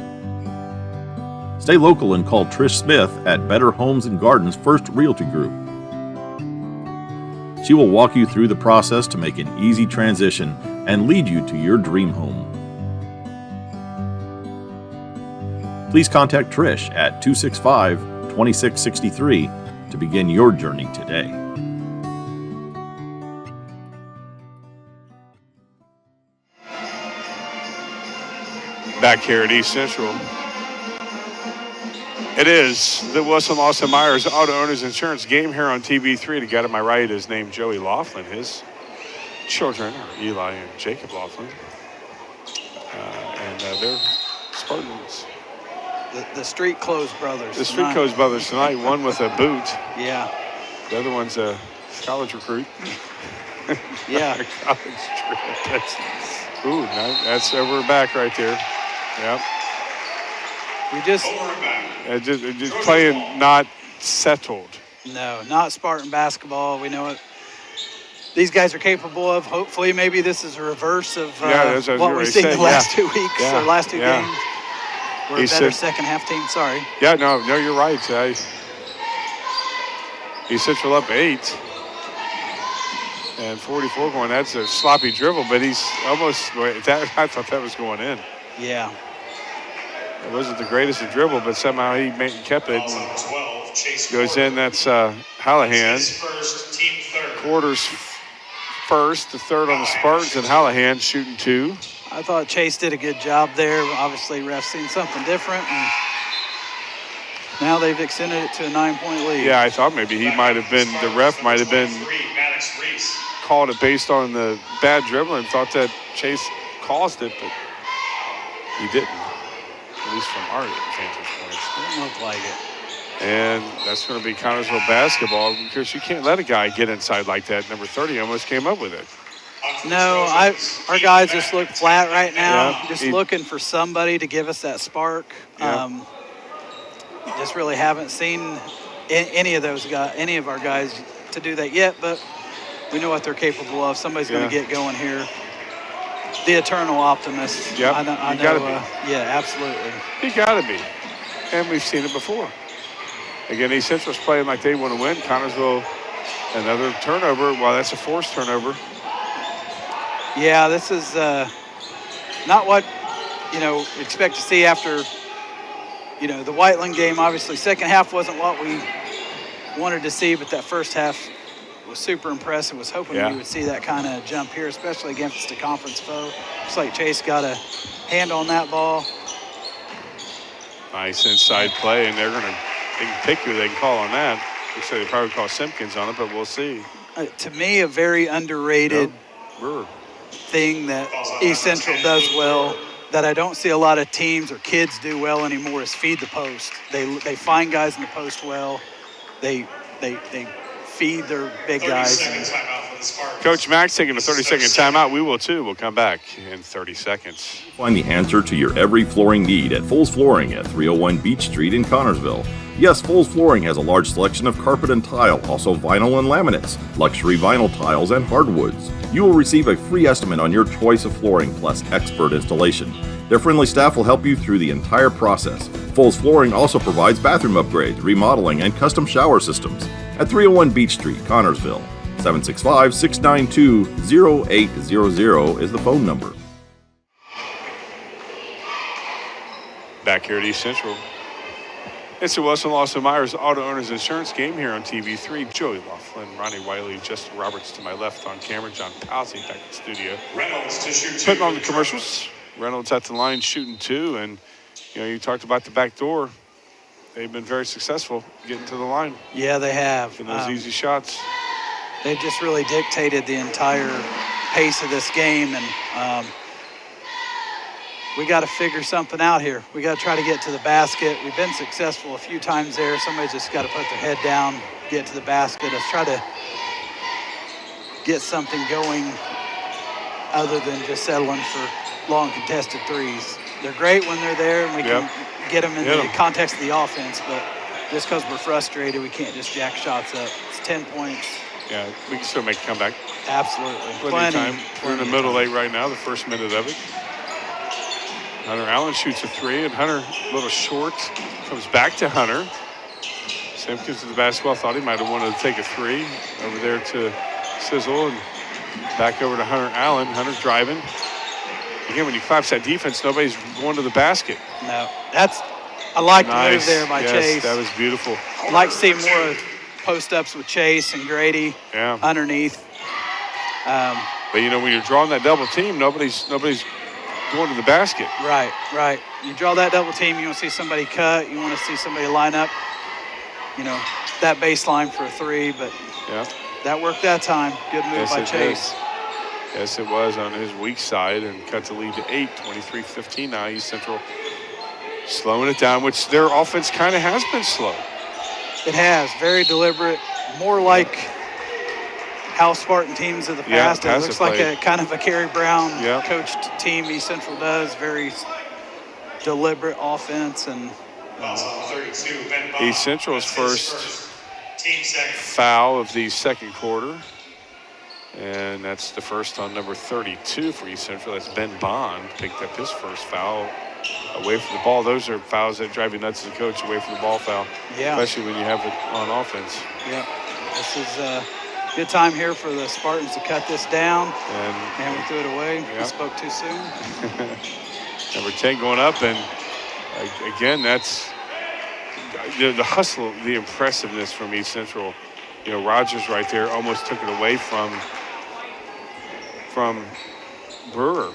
Stay local and call Trish Smith at Better Homes and Gardens First Realty Group. She will walk you through the process to make an easy transition and lead you to your dream home. Please contact Trish at 265-2663 to begin your journey today. Back here at East Central. It is the Wilson Lawson Myers Auto Owners Insurance game here on TV3. The guy to my right is named Joey Laughlin. His children are Eli and Jacob Laughlin. And they're Spartans. The Street Clothes brothers. The Street Clothes brothers tonight, one with a boot. Yeah. The other one's a college recruit. Yeah. That's we're back right there. Yep. We just playing not settled. No, not Spartan basketball. We know what these guys are capable of. Hopefully, maybe this is a reverse of what we've seen the last 2 weeks or last two games. We're a better second half team. Sorry. Yeah, no, you're right. East Central up 8. And 44 going, that's a sloppy dribble, but he's almost, I thought that was going in. Yeah. It wasn't the greatest of dribble, but somehow he kept it. And goes in, that's Hallahan. Quarters first, the third on the Spartans, and Hallahan shooting 2. I thought Chase did a good job there. Obviously, ref's seen something different. And Now they've extended it to a 9-point lead. Yeah, I thought maybe he might have been, the ref might have been called it based on the bad dribbling, thought that Chase caused it, but he didn't, at least from our vantage points. Didn't look like it. And that's going to be Connersville basketball because you can't let a guy get inside like that. Number 30 almost came up with it. No, our guys just look flat right now, Yeah, just looking for somebody to give us that spark. Yeah. Just really haven't seen any of our guys to do that yet, but we know what they're capable of. Somebody's going to get going here. The eternal optimist. Yep, I you know. gotta be. Yeah, absolutely. You got to be. And we've seen it before. Again, East Central's playing like they want to win. Connersville, another turnover. Well, that's a forced turnover. Yeah, this is not what, expect to see after, the Whiteland game. Obviously, second half wasn't what we wanted to see, but that first half was super impressive. Was hoping we would see that kind of jump here, especially against a conference foe. Looks like Chase got a hand on that ball. Nice inside play, and they can pick who they can call on that. They say they probably call Simpkins on it, but we'll see. To me, a very underrated thing that East Central does well that I don't see a lot of teams or kids do well anymore is feed the post. They find guys in the post well. They feed their big guys. Coach Mack's taking a 30-second timeout. We will too. We'll come back in 30 seconds. Find the answer to your every flooring need at Foles Flooring at 301 Beach Street in Connersville. Yes, Foles Flooring has a large selection of carpet and tile, also vinyl and laminates, luxury vinyl tiles, and hardwoods. You will receive a free estimate on your choice of flooring plus expert installation. Their friendly staff will help you through the entire process. Foles Flooring also provides bathroom upgrades, remodeling, and custom shower systems at 301 Beach Street, Connersville. 765-692-0800 is the phone number. Back here at East Central. It's the Wilson Lawson Myers Auto Owners Insurance game here on TV3. Joey Laughlin, Ronnie Wiley, Justin Roberts to my left on camera, John Palsey back in the studio. Reynolds to shoot 2. Putting on the commercials. Reynolds at the line shooting 2, and you talked about the back door. They've been very successful getting to the line. Yeah, they have. Getting those easy shots. They've just really dictated the entire pace of this game, and we got to figure something out here. We got to try to get to the basket. We've been successful a few times there. Somebody's just got to put their head down, get to the basket. Let's try to get something going other than just settling for long contested threes. They're great when they're there and we can get them in the context of the offense, but just because we're frustrated, we can't just jack shots up. It's 10 points. Yeah, we can still make a comeback. Absolutely. Plenty of time. We're in the middle late right now, the first minute of it. Hunter Allen shoots a 3, and Hunter, a little short, comes back to Hunter. Simpkins to the basketball, thought he might have wanted to take a 3. Over there to Sizzle, and back over to Hunter Allen. Hunter's driving. Again, when you collapse that defense, nobody's going to the basket. No, I like the move there by Chase. That was beautiful. I'd like to see more post-ups with Chase and Grady underneath. But, when you're drawing that double team, nobody's going to the basket. Right. You draw that double team, you want to see somebody cut, you want to see somebody line up, that baseline for a 3, but that worked that time. Good move by Chase. Yes, it was on his weak side and cut the lead to 8, 23-15 now. East Central slowing it down, which their offense kind of has been slow. It has. Very deliberate, more like how Spartan teams of the past. It looks like a kind of a Kerry Brown coached team East Central does. Very deliberate offense. And East Central's first foul of the second quarter. And that's the first on number 32 for East Central. That's Ben Bond, picked up his first foul away from the ball. Those are fouls that drive you nuts as a coach, away from the ball foul. Yeah. Especially when you have it on offense. Yeah. This is a good time here for the Spartans to cut this down. And we threw it away. We spoke too soon. Number 10 going up, and again, that's the hustle, the impressiveness from East Central. Rogers right there almost took it away from Brewer.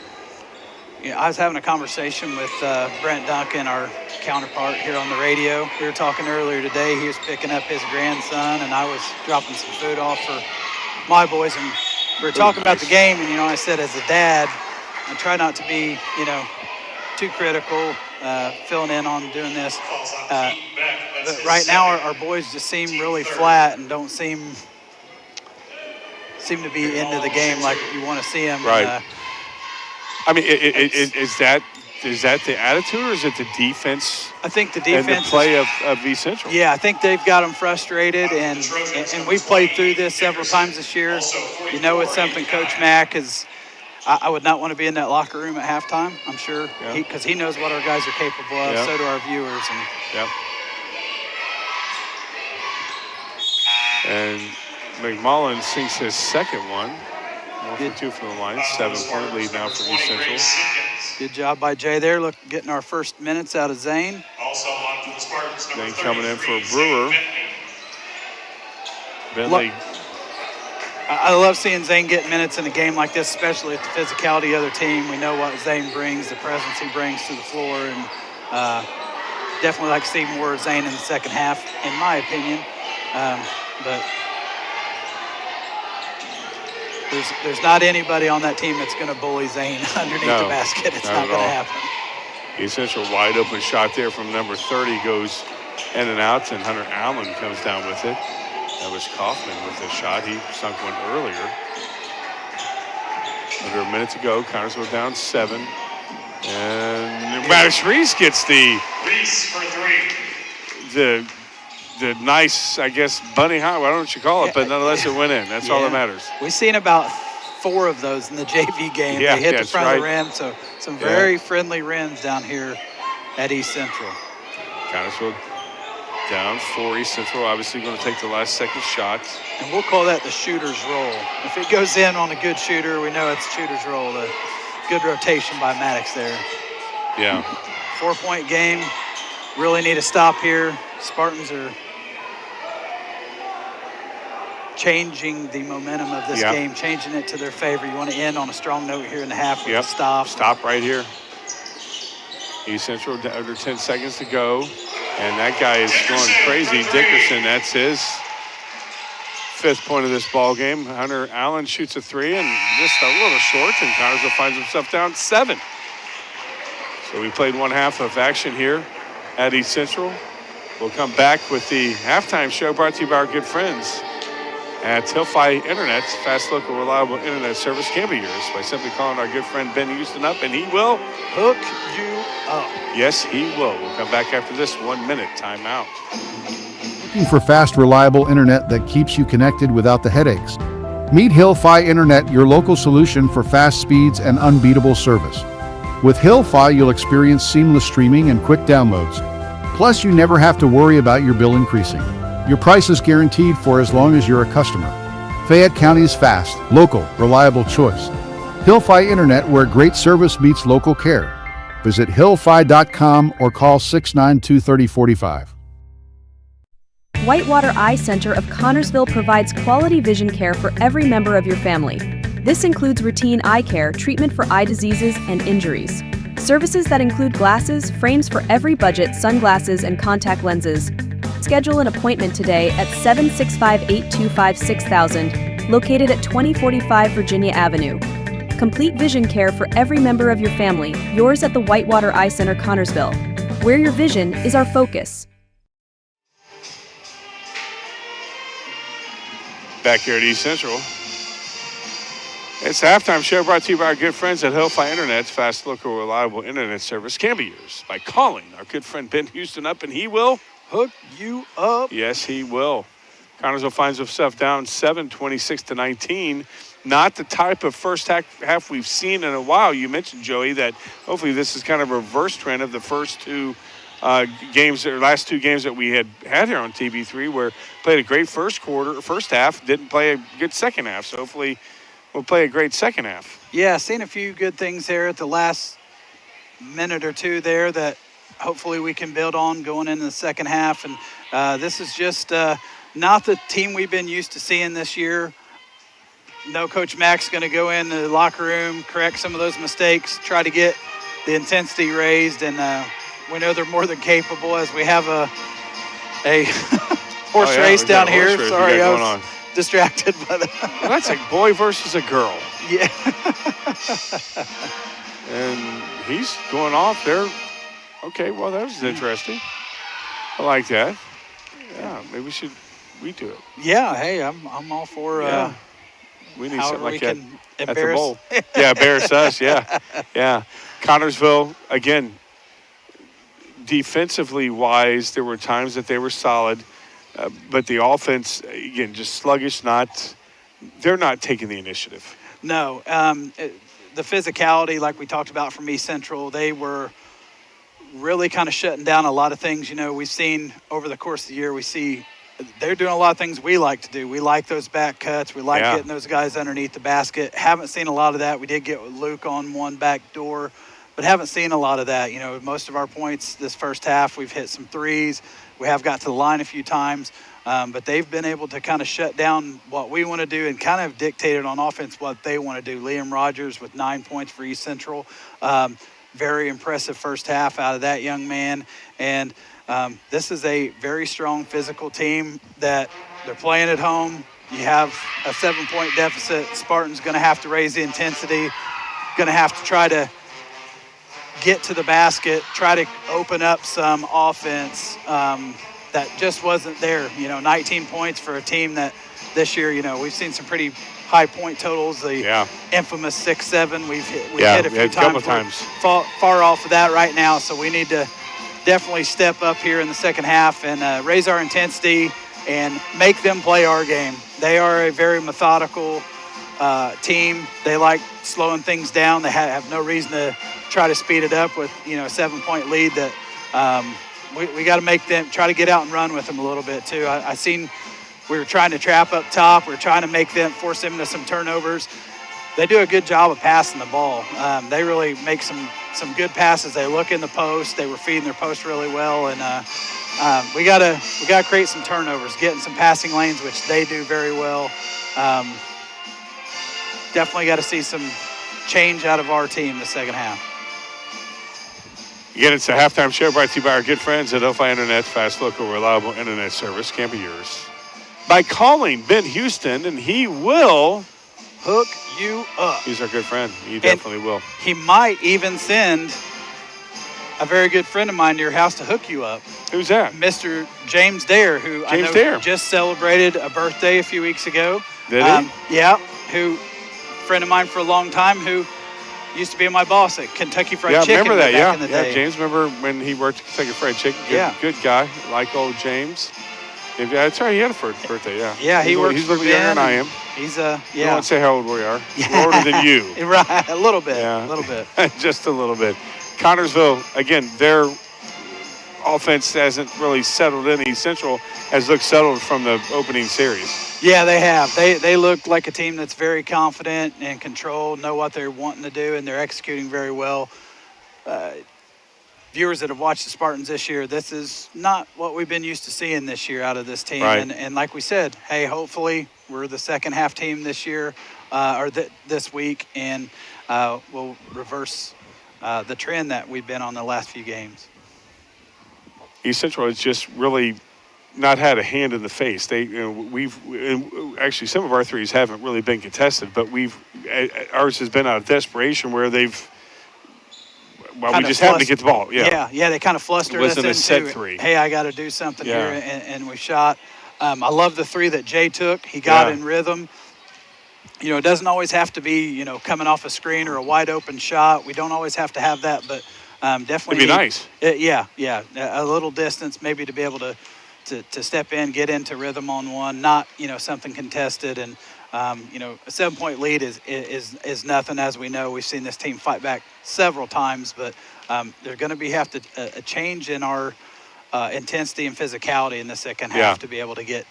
I was having a conversation with Brent Duncan, our counterpart here on the radio. We were talking earlier today. He was picking up his grandson, and I was dropping some food off for my boys. And we were talking about the game, and, I said as a dad, I try not to be, too critical, filling in on doing this. But right now, our boys just seem really flat and don't seem to be into the game like you want to see them. Right. Is that the attitude, or is it the defense? I think the defense and the play of East Central. Yeah, I think they've got them frustrated, and we've played through this several times this year. It's something Coach Mack is. I would not want to be in that locker room at halftime, I'm sure, because he knows what our guys are capable of. So do our viewers. And McMullen sinks his second one. 1 for 2 from the line. 7-point lead now for East Central. Good job by Jay there. Look, getting our first minutes out of Zane. Also on for the Spartans. Zane coming in for Brewer. Bentley. I love seeing Zane get minutes in a game like this, especially at the physicality of the other team. We know what Zane brings, the presence he brings to the floor, and definitely like to see more of Zane in the second half, in my opinion. But there's not anybody on that team that's going to bully Zane underneath the basket. It's not going to happen. East Central wide open shot there from number 30 goes in and out, and Hunter Allen comes down with it. That was Kaufman with the shot. He sunk one earlier. Under a minute to go. Connersville down 7. And Maddox Reese gets the for 3. The nice, I guess, bunny hop. Why don't you call it? But nonetheless, it went in. That's all that matters. We've seen about 4 of those in the JV game. They hit the front of the rim. So some very friendly rims down here at East Central. Connersville down 4. East Central obviously going to take the last second shot. And we'll call that the shooter's roll. If it goes in on a good shooter, we know it's shooter's roll. The good rotation by Maddox there. Yeah. 4-point game. Really need to stop here. Spartans are changing the momentum of this game, changing it to their favor. You want to end on a strong note here in the half with a stop. Stop right here. East Central under 10 seconds to go. And that guy is going crazy. Dickerson, that's his 5th point of this ball game. Hunter Allen shoots a 3 and just a little short, and Connersville finds himself down 7. So we played one half of action here at East Central. We'll come back with the halftime show brought to you by our good friends at Hillfi Internet. Fast, local, reliable internet service can be yours by simply calling our good friend Ben Houston up, and he will hook you up. Yes, he will. We'll come back after this 1-minute timeout. Looking for fast, reliable internet that keeps you connected without the headaches? Meet Hillfi Internet, your local solution for fast speeds and unbeatable service. With Hillfi, you'll experience seamless streaming and quick downloads. Plus, you never have to worry about your bill increasing. Your price is guaranteed for as long as you're a customer. Fayette County's fast, local, reliable choice. Hillfi Internet, where great service meets local care. Visit hillfi.com or call 692-3045. Whitewater Eye Center of Connersville provides quality vision care for every member of your family. This includes routine eye care, treatment for eye diseases and injuries. Services that include glasses, frames for every budget, sunglasses, and contact lenses. Schedule an appointment today at 765-825-6000, located at 2045 Virginia Avenue. Complete vision care for every member of your family, yours at the Whitewater Eye Center, Connersville, where your vision is our focus. Back here at East Central. It's the halftime show brought to you by our good friends at Hillfi Internet. Fast, local, reliable internet service can be yours by calling our good friend Ben Houston up, and he will hook you up. Yes, he will. Connersville finds himself down 7, 26-19. Not the type of first half we've seen in a while. You mentioned, Joey, that hopefully this is kind of a reverse trend of the first two games, or last 2 games that we had here on TV3, where played a great first half, didn't play a good second half. So hopefully we'll play a great second half. Yeah, seen a few good things there at the last minute or 2 there that hopefully we can build on going into the second half. And this is just not the team we've been used to seeing this year. No, Coach Mack's going to go in the locker room, correct some of those mistakes, try to get the intensity raised, and we know they're more than capable as we have a horse race we've got down a horse here. race we Sorry, got I going was on. distracted by the. Well, that's a boy versus a girl. Yeah. And he's going off there. Okay, well, that was interesting. I like that. Yeah, maybe we should redo it. Yeah, hey, I'm all for Yeah. We need however something like we that can at the embarrass. bowl. Yeah, embarrass us, yeah. Yeah. Connorsville, again, defensively wise, there were times that they were solid, but the offense, again, just sluggish, they're not taking the initiative. No, the physicality, like we talked about from East Central, they were really kind of shutting down a lot of things. You know, we've seen over the course of the year, we see they're doing a lot of things we like to do. We like those back cuts. We like getting those guys underneath the basket. Haven't seen a lot of that. We did get Luke on one back door, but haven't seen a lot of that. You know, most of our points this first half, we've hit some threes. We have got to the line a few times, but they've been able to kind of shut down what we want to do and kind of dictated on offense what they want to do. Liam Rogers with 9 points for East Central. Very impressive first half out of that young man. And this is a very strong physical team that they're playing at home. You have a 7-point deficit. Spartan's going to have to raise the intensity, going to have to try to get to the basket, try to open up some offense that just wasn't there. You know, 19 points for a team that this year, you know, we've seen some pretty high point totals. The infamous 6-7 we've hit a few couple times. times. Far off of that right now, so we need to definitely step up here in the second half and raise our intensity and make them play our game. They are a very methodical team. They like slowing things down. They have no reason to try to speed it up with, you know, a 7-point lead that we got to make them try to get out and run with them a little bit too. I seen we were trying to trap up top. We were trying to force them into some turnovers. They do a good job of passing the ball. They really make some good passes. They look in the post. They were feeding their post really well, and we gotta create some turnovers, getting some passing lanes, which they do very well. Definitely got to see some change out of our team the second half. Again, it's a halftime show brought to you by our good friends at Delphi Internet. Fast, local, reliable internet service can be yours by calling Ben Houston, and he will hook you up. He's our good friend. He definitely will. He might even send a very good friend of mine to your house to hook you up. Who's that? Mr. James Dare, who I know just celebrated a birthday a few weeks ago. Did he? Yeah, who friend of mine for a long time who used to be my boss at Kentucky Fried Chicken. Yeah, remember that. Back in the day. James, remember when he worked at Kentucky Fried Chicken? Good guy, like old James. Yeah, that's right. He had a birthday. Yeah, he's a little younger than I am. He's I won't say how old we are. We're older than you. Right, a little bit. Yeah, a little bit. Just a little bit. Connorsville, again, their offense hasn't really settled in. East Central has looked settled from the opening series. Yeah, they have. They look like a team that's very confident and controlled, know what they're wanting to do, and they're executing very well. Viewers that have watched the Spartans this year, this is not what we've been used to seeing this year out of this team. Right. And like we said, hey, hopefully we're the second half team this year this week, and we'll reverse the trend that we've been on the last few games. East Central has just really not had a hand in the face. Actually some of our threes haven't really been contested, but ours has been out of desperation where they've. Well, we just happened to get the ball. Yeah, they kind of flustered us into, a set three. Hey, I got to do something here, and we shot. I love the three that Jay took. He got in rhythm. You know, it doesn't always have to be, you know, coming off a screen or a wide open shot. We don't always have to have that, but definitely. It'd be nice. A little distance maybe to be able to step in, get into rhythm on one, not, you know, something contested. And, you know, a 7-point lead is nothing. As we know, we've seen this team fight back several times, but there's going to have a change in our intensity and physicality in the second half to be able to get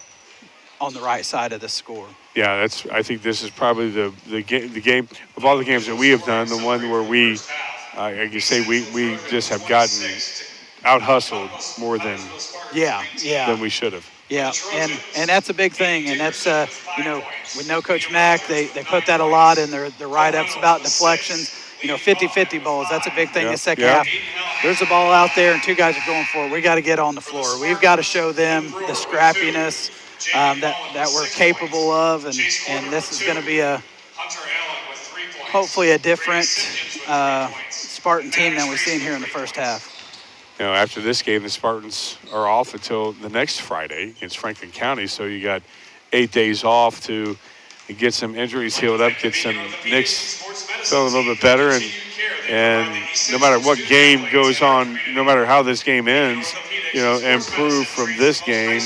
on the right side of the score. Yeah, I think this is probably the game of all the games that we have done, the one where we, like you say, we just have gotten out-hustled more than we should have. Yeah, and that's a big thing, and that's you know, we know Coach Mack. They put that a lot in their write-ups about deflections. 50-50 balls. That's a big thing in the second yeah. half. There's a ball out there and two guys are going for it. We got to get on the floor. We've got to show them the scrappiness that we're capable of, and this is going to be hopefully a different Spartan team than we've seen here in the first half. After this game, the Spartans are off until the next Friday against Franklin County, so you got 8 days off to get some injuries healed up, get some nicks feeling a little bit better, and no matter what game goes on, no matter how this game ends, improve from this game.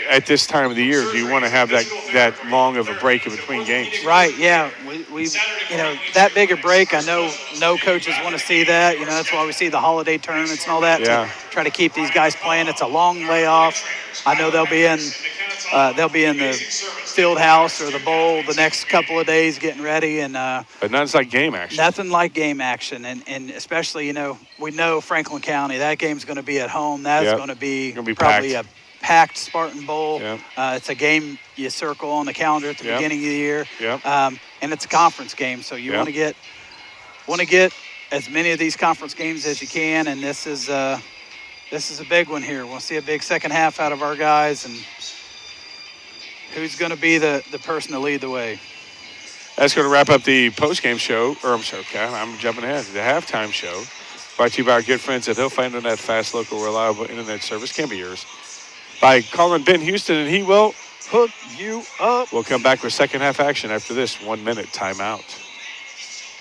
At this time of the year, do you want to have that long of a break in between games? Right, yeah. We that big a break, I know no coaches want to see that. That's why we see the holiday tournaments and all that to try to keep these guys playing. It's a long layoff. I know they'll be in the field house or the bowl the next couple of days getting ready. But nothing like game action. Nothing like game action. And especially, we know Franklin County, that game's going to be at home. That's going to be probably packed. a packed Spartan Bowl. Yep. It's a game you circle on the calendar at the beginning of the year. Yep. And it's a conference game, so you want to get as many of these conference games as you can, and this is a big one here. We'll see a big second half out of our guys, and who's going to be the person to lead the way. That's going to wrap up the post-game show, I'm jumping ahead. The halftime show, brought to you by our good friends at Hillfi Internet, fast, local, reliable internet service. Can be yours. By calling Ben Houston, and he will hook you up. We'll come back with second half action after this 1-minute timeout.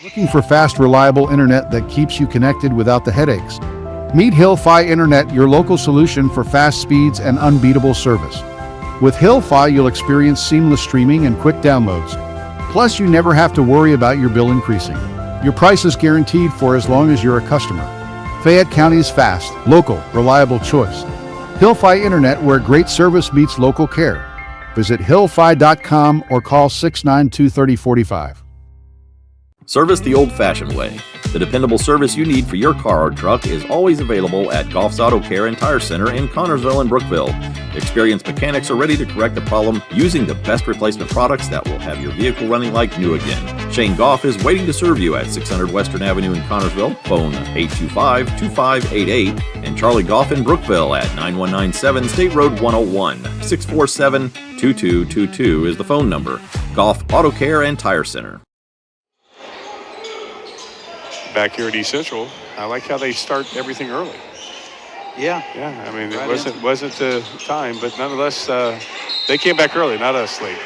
Looking for fast, reliable internet that keeps you connected without the headaches? Meet Hillfi Internet, your local solution for fast speeds and unbeatable service. With Hillfi, you'll experience seamless streaming and quick downloads. Plus, you never have to worry about your bill increasing. Your price is guaranteed for as long as you're a customer. Fayette County's fast, local, reliable choice. Hillfi Internet, where great service meets local care. Visit hillfi.com or call 692-3045. Service the old-fashioned way. The dependable service you need for your car or truck is always available at Goff's Auto Care and Tire Center in Connorsville and Brookville. Experienced mechanics are ready to correct the problem using the best replacement products that will have your vehicle running like new again. Shane Goff is waiting to serve you at 600 Western Avenue in Connorsville. Phone 825-2588 and Charlie Goff in Brookville at 9197 State Road 101. 647-2222 is the phone number. Goff Auto Care and Tire Center. Back here at East Central, I like how they start everything early. Yeah. I mean, it wasn't the time, but nonetheless, they came back early, not us late.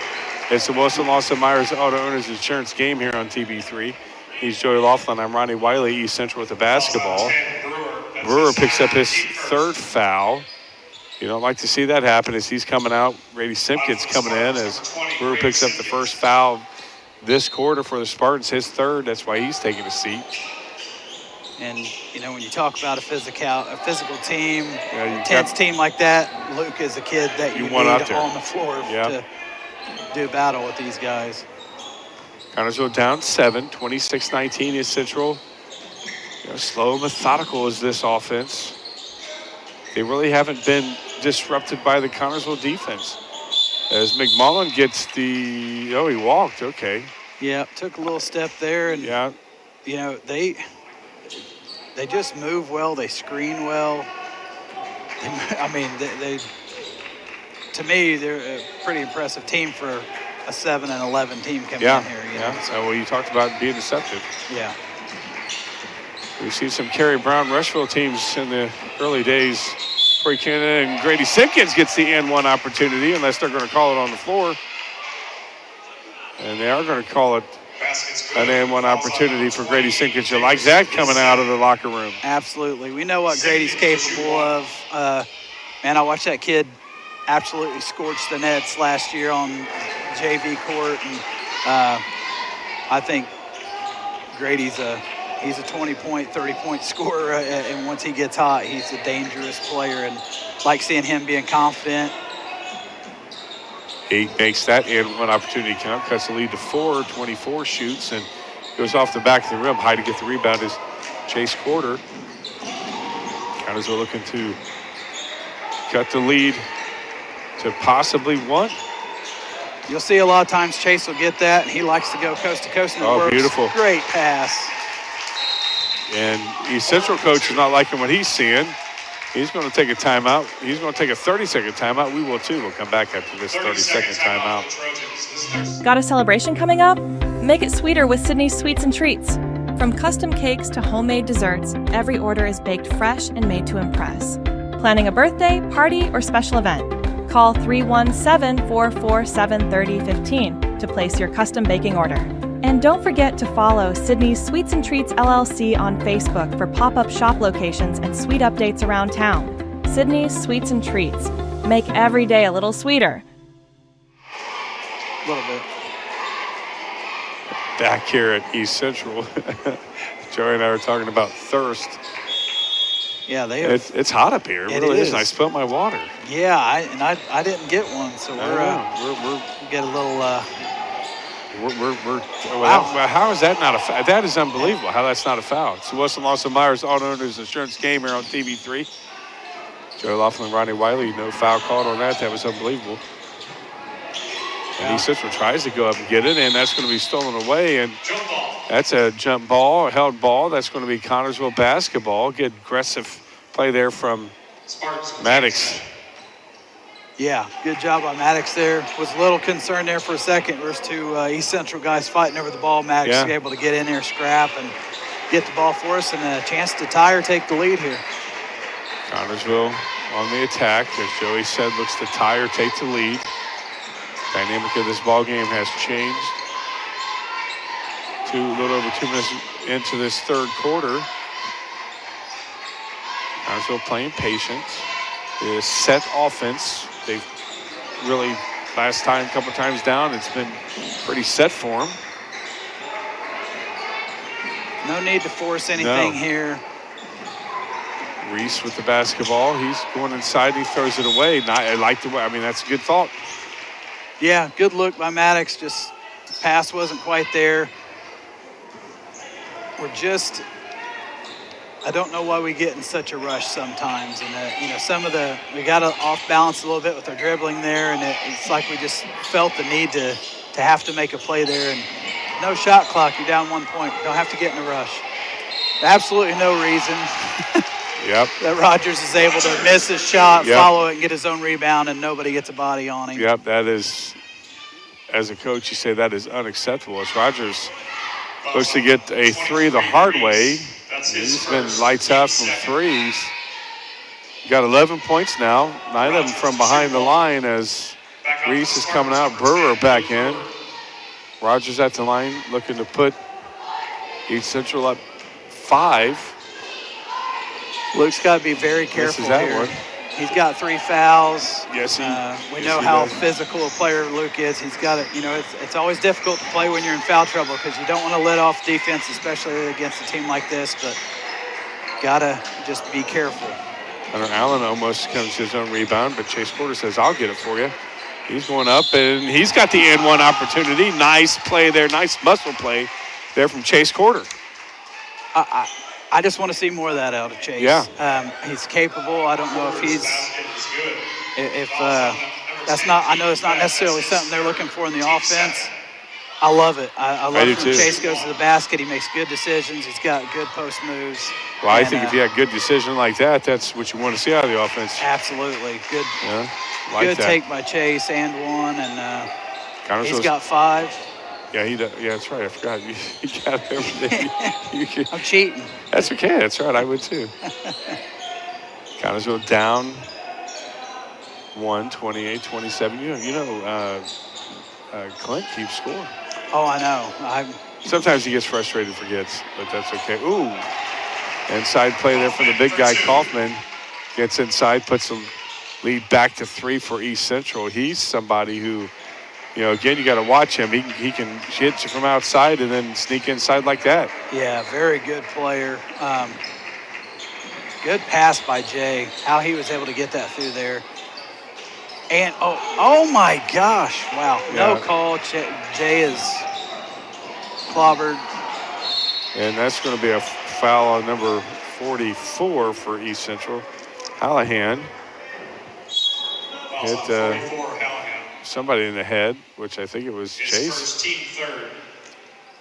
It's the Wilson Lawson Myers Auto Owners Insurance game here on TV3. He's Joey Laughlin. I'm Ronnie Wiley, East Central with the basketball. Brewer picks up his third foul. You don't like to see that happen as he's coming out. Grady Simpkins coming in as Brewer picks up the first foul this quarter for the Spartans, his third. That's why he's taking a seat. And, when you talk about a physical team, intense team like that, Luke is a kid that you want need out there on the floor to do battle with these guys. Connorsville down 7, 26-19 is Central. Slow and methodical is this offense. They really haven't been disrupted by the Connorsville defense. As McMullen gets he walked, okay. Yeah, took a little step there, and they just move well. They screen well. They to me, they're a pretty impressive team for a 7-11 team coming in here. Well, you talked about being deceptive. Yeah. We've seen some Kerry Brown Rushville teams in the early days. Corey Cannon and Grady Simpkins gets the N1 opportunity, unless they're going to call it on the floor. And they are going to call it an N1 opportunity for Grady Simpkins. You like that coming out of the locker room? Absolutely. We know what Grady's capable of. I watched that kid absolutely scorch the nets last year on JV court, and I think Grady's he's a 20-point, 30-point scorer, and once he gets hot, he's a dangerous player, and like seeing him being confident. He makes that N1 opportunity count, cuts the lead to 4, 24 shoots, and goes off the back of the rim. High to get the rebound is Chase Quarter. Connorsville looking to cut the lead to possibly 1. You'll see a lot of times Chase will get that, and he likes to go coast to coast, and it works. Beautiful. Great pass. And East Central coach is not liking what he's seeing. He's going to take a timeout. He's going to take a 30-second timeout. We will too. We'll come back after this 30-second timeout. Got a celebration coming up? Make it sweeter with Sydney's Sweets and Treats. From custom cakes to homemade desserts, every order is baked fresh and made to impress. Planning a birthday, party, or special event? Call 317-447-3015 to place your custom baking order. And don't forget to follow Sydney's Sweets and Treats LLC on Facebook for pop-up shop locations and sweet updates around town. Sydney's Sweets and Treats. Make every day a little sweeter. A little bit. Back here at East Central, Joey and I were talking about thirst. Yeah, they have. It's hot up here. It really is. And I spilled my water. Yeah, I didn't get one, so we get a little. Wow. How is that not a foul? That is unbelievable. How that's not a foul. It's the Wilson Lawson Myers Auto Owners Insurance game here on TV3. Joe Laughlin, Ronnie Wiley, no foul called on that. That was unbelievable. And East Central tries to go up and get it, and that's going to be stolen away. And that's a jump ball, a held ball. That's going to be Connorsville basketball. Good aggressive play there from Maddox. Yeah, good job by Maddox there. Was a little concerned there for a second. There's two East Central guys fighting over the ball. Maddox was able to get in there, scrap, and get the ball for us, and a chance to tie or take the lead here. Connorsville on the attack. As Joey said, looks to tie or take the lead. Dynamic of this ball game has changed. A little over 2 minutes into this third quarter. Connorsville playing patient. It is set offense. They've really, last time, a couple times down, it's been pretty set for them. No need to force anything here. Reese with the basketball. He's going inside. He throws it away. I like the way. I mean, that's a good thought. Yeah, good look by Maddox. Just the pass wasn't quite there. I don't know why we get in such a rush sometimes. And, we got off balance a little bit with our dribbling there. And it's like we just felt the need to have to make a play there. And no shot clock. You're down 1 point. Don't have to get in a rush. Absolutely no reason that Rogers is able to miss his shot, follow it, and get his own rebound, and nobody gets a body on him. Yep, that is, as a coach, you say that is unacceptable. As Rogers looks to get a three the hard way. He's been lights out from threes. Got 11 points now, 9 of them from behind the line as Reese is coming out, Brewer back in. Rogers at the line looking to put East Central up 5. Luke's got to be very careful here. He's got 3 fouls. Yes, we know how physical a player Luke is. He's got it. It's always difficult to play when you're in foul trouble because you don't want to let off defense, especially against a team like this. But gotta just be careful. Hunter Allen almost comes to his own rebound, but Chase Porter says, "I'll get it for you." He's going up, and he's got the and one opportunity. Nice play there. Nice muscle play there from Chase Porter. I just want to see more of that out of Chase. Yeah. He's capable. I don't know if that's not. I know it's not necessarily something they're looking for in the offense. I love it. I love it when Chase goes to the basket. He makes good decisions. He's got good post moves. Well, I think if you have good decision like that, that's what you want to see out of the offense. Absolutely. Good. Yeah. Good take by Chase and one, and he's got 5. Yeah, he does. Yeah, that's right. I forgot. You got everything. I'm cheating. That's okay. That's right. I would too. Connorsville down 1, 28-27. Clint keeps scoring. Oh, I know. Sometimes he gets frustrated, forgets, but that's okay. Ooh. Inside play there from the big guy, Kaufman. Gets inside, puts the lead back to 3 for East Central. He's somebody who, again, you got to watch him. He can hit you from outside and then sneak inside like that. Yeah, very good player. Good pass by Jay. How he was able to get that through there. And, oh my gosh. Wow. No call. Jay is clobbered. And that's going to be a foul on number 44 for East Central. Hallahan. somebody in the head, which I think it was His Chase. first team third.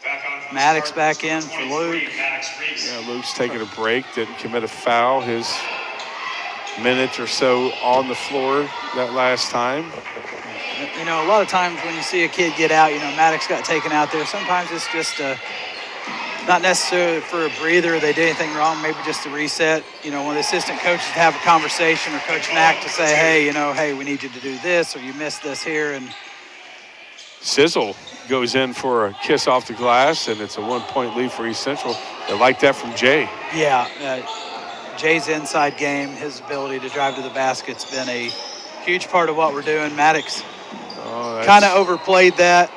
Back on from the Maddox start, back in for 23, Luke. Maddox Reese. Yeah, Luke's taking a break, didn't commit a foul. His minute or so on the floor that last time. You know, a lot of times when you see a kid get out, you know, Maddox got taken out there. Sometimes it's just not necessarily for a breather. They did anything wrong, maybe just a reset. You know, when the assistant coaches have a conversation or Coach Mack to say, hey, you know, hey, we need you to do this or you missed this here. And Sizzle goes in for a kiss off the glass, and it's a 1-point lead for East Central. They like that from Jay. yeah, Jay's inside game, his ability to drive to the basket's been a huge part of what we're doing. Maddox kind of overplayed that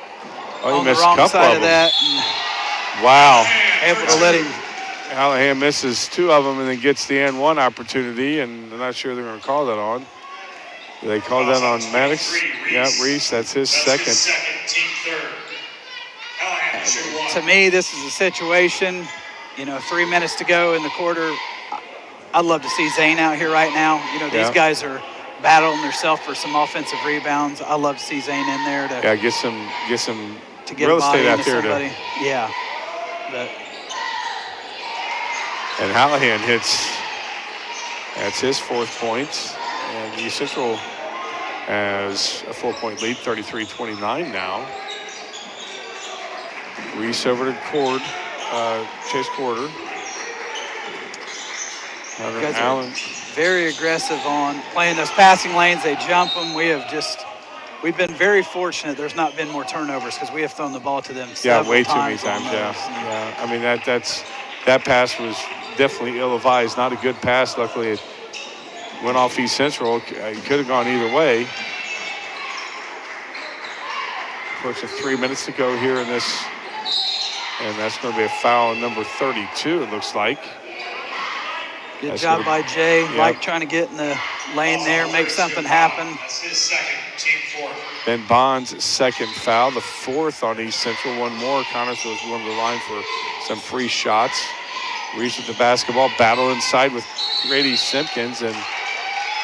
on the wrong side of that. Wow. Able to let him. Hallahan misses 2 of them and then gets the N1 opportunity, and I'm not sure they're going to call that on. Do they call that on Maddox? Yeah, Reese, that's his second. Team third. Hallahan should one. To me, this is a situation, you know, 3 minutes to go in the quarter. I'd love to see Zane out here right now. You know, these guys are battling themselves for some offensive rebounds. I'd love to see Zane in there to get some to get real a body estate out into there somebody. to. Yeah. But And Hallahan hits. That's his 4th point, and East Central has a 4-point lead, 33-29 now. Reese over to Chase Quarter. guys are Allen. very aggressive on playing those passing lanes. They jump them. We've been very fortunate there's not been more turnovers because we have thrown the ball to them several way too many times. times, yeah. I mean, that pass was definitely ill-advised. Not a good pass. Luckily, it went off East Central. It could have gone either way. Approaching 3 minutes to go here in this, and that's going to be a foul number 32, it looks like. Good job by Jay. Yep. Like trying to get in the lane there, make something happen. That's his second, team fourth. Ben Bond's second foul, the 4th on East Central. One more. Connors was going to the line for some free shots. Reese with the basketball, battle inside with Grady Simpkins, and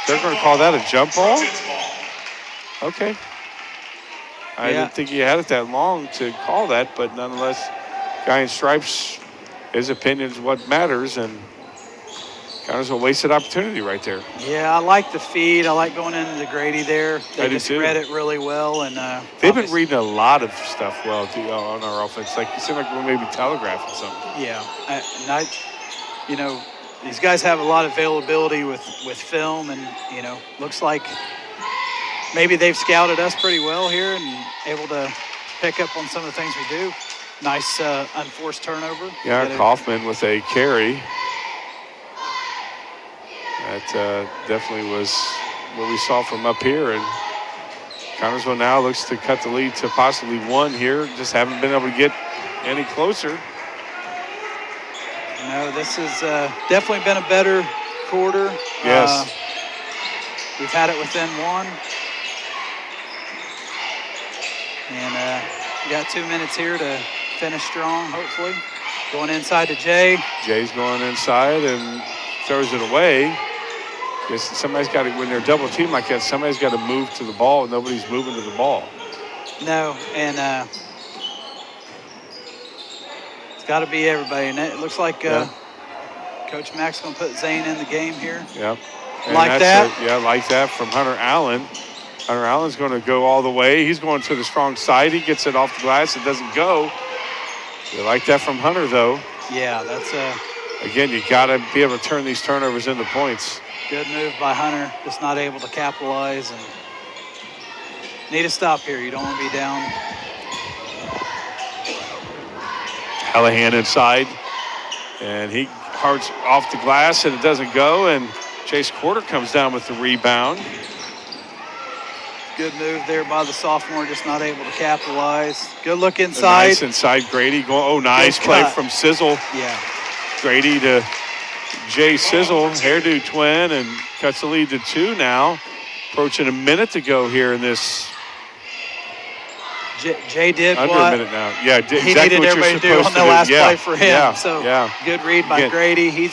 they're going to call that a jump ball? Okay. I didn't think he had it that long to call that, but nonetheless, guy in stripes, his opinion is what matters, and Connors a wasted opportunity right there. Yeah, I like the feed. I like going into the Grady there. I They do just too. read it really well, and They've been reading a lot of stuff well on our offense. Like it seemed like we're maybe telegraphing something. Yeah, you know, these guys have a lot of availability with film, and you know, looks like maybe they've scouted us pretty well here and able to pick up on some of the things we do. Nice unforced turnover. Yeah, Kaufman with a carry. That definitely was what we saw from up here, and Connersville now looks to cut the lead to possibly 1 here. Just haven't been able to get any closer. No, this has definitely been a better quarter. Yes. We've had it within 1. And we got 2 minutes here to finish strong, hopefully. Going inside to Jay. Jay's going inside and throws it away. Guess somebody's got to, when they're double teamed like that, somebody's got to move to the ball. Nobody's moving to the ball. No, and it's got to be everybody. And it looks like Coach Mack's going to put Zane in the game here. Yep. And Like that? Like that from Hunter Allen. Hunter Allen's going to go all the way. He's going to the strong side. He gets it off the glass. It doesn't go. You like that from Hunter, though. Yeah, that's Again, you got to be able to turn these turnovers into points. good move by Hunter. Just not able to capitalize. And need a stop here. You don't want to be down. Hallahan inside. And he hearts off the glass, and it doesn't go. And Chase Quarter comes down with the rebound. Good move there by the sophomore, just not able to capitalize. Good look inside. Nice inside Grady. Nice Good play cut. from Sizzle. Yeah. Grady to Jay Sizzle, hairdo twin, and cuts the lead to 2 now. Approaching a minute to go here in this. Jay did Under what a minute now. Yeah, he exactly needed what you're everybody to do supposed on the to do. last Yeah, play for him. yeah, So yeah. good read by Again. Grady.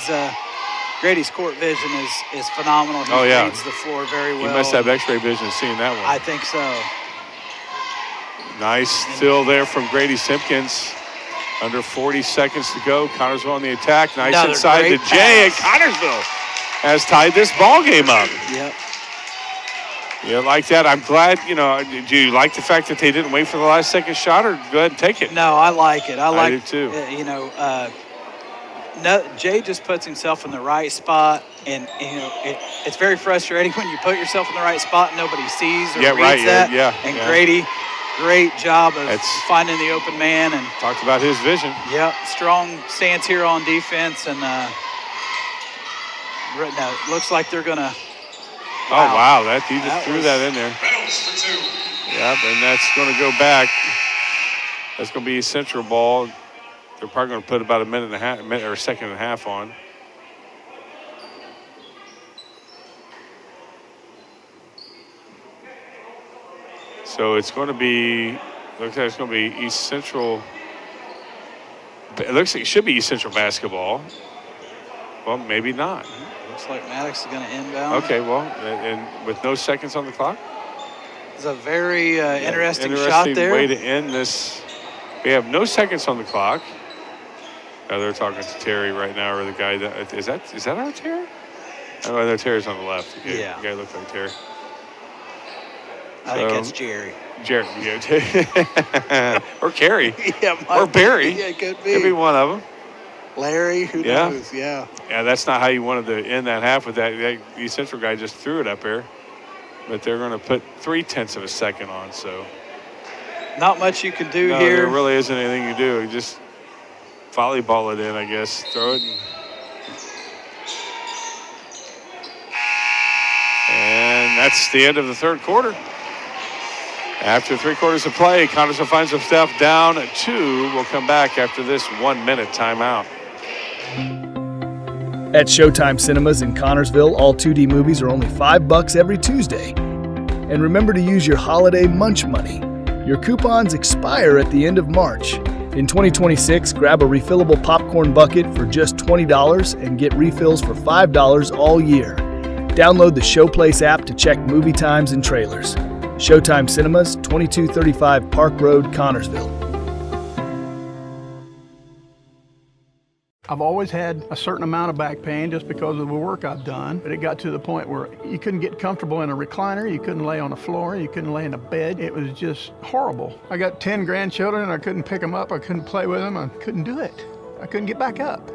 Grady's court vision is phenomenal. He reads the floor very well. He must have X-ray vision seeing that one. I think so. Nice steal there from Grady Simpkins. Under 40 seconds to go. Connorsville on the attack. Nice Another inside to great Jay, and pass. Connorsville has tied this ball game up. Yep. You like that? I'm glad, do you like the fact that they didn't wait for the last second shot, or go ahead and take it? No, I like it. I like do too. Jay just puts himself in the right spot, and it's very frustrating when you put yourself in the right spot and nobody sees or reads that. And Grady, great job of finding the open man, and talked about his vision. Yep, strong stance here on defense, and no, it looks like they're gonna. Wow. Oh wow, he just threw that in there. Reynolds for 2. Yep, and that's going to go back. That's going to be a Central ball. They're probably going to put about a minute or a second and a half on. So it's going to be, looks like it's going to be East Central. It looks like it should be East Central basketball. Well, maybe not. Looks like Maddox is going to inbound. Okay, well, and with no seconds on the clock. It's a very interesting shot there. Way to end this. We have no seconds on the clock. They're talking to Terry right now, or the guy that is that our Terry? Oh, no, Terry's on the left. Okay. Yeah. The guy looks like Terry. I think that's Jerry. Jerry, yeah. Or Kerry. Yeah, or Barry. Yeah, it could be. Could be one of them. Larry, who knows? Yeah. Yeah, that's not how you wanted to end that half with that. The Central guy just threw it up there. But they're going to put 0.3 of a second on, so. Not much you can do no, here. There really isn't anything you do. You just volleyball it in, I guess. Throw it. And that's the end of the third quarter. After 3 quarters of play, Connorsville finds themselves down 2. We'll come back after this 1-minute timeout. At Showtime Cinemas in Connorsville, all 2D movies are only $5 every Tuesday. And remember to use your holiday munch money. Your coupons expire at the end of March. In 2026, grab a refillable popcorn bucket for just $20 and get refills for $5 all year. Download the Showplace app to check movie times and trailers. Showtime Cinemas, 2235 Park Road, Connorsville. I've always had a certain amount of back pain just because of the work I've done, but it got to the point where you couldn't get comfortable in a recliner, you couldn't lay on the floor, you couldn't lay in a bed. It was just horrible. I got 10 grandchildren and I couldn't pick them up, I couldn't play with them, I couldn't do it. I couldn't get back up.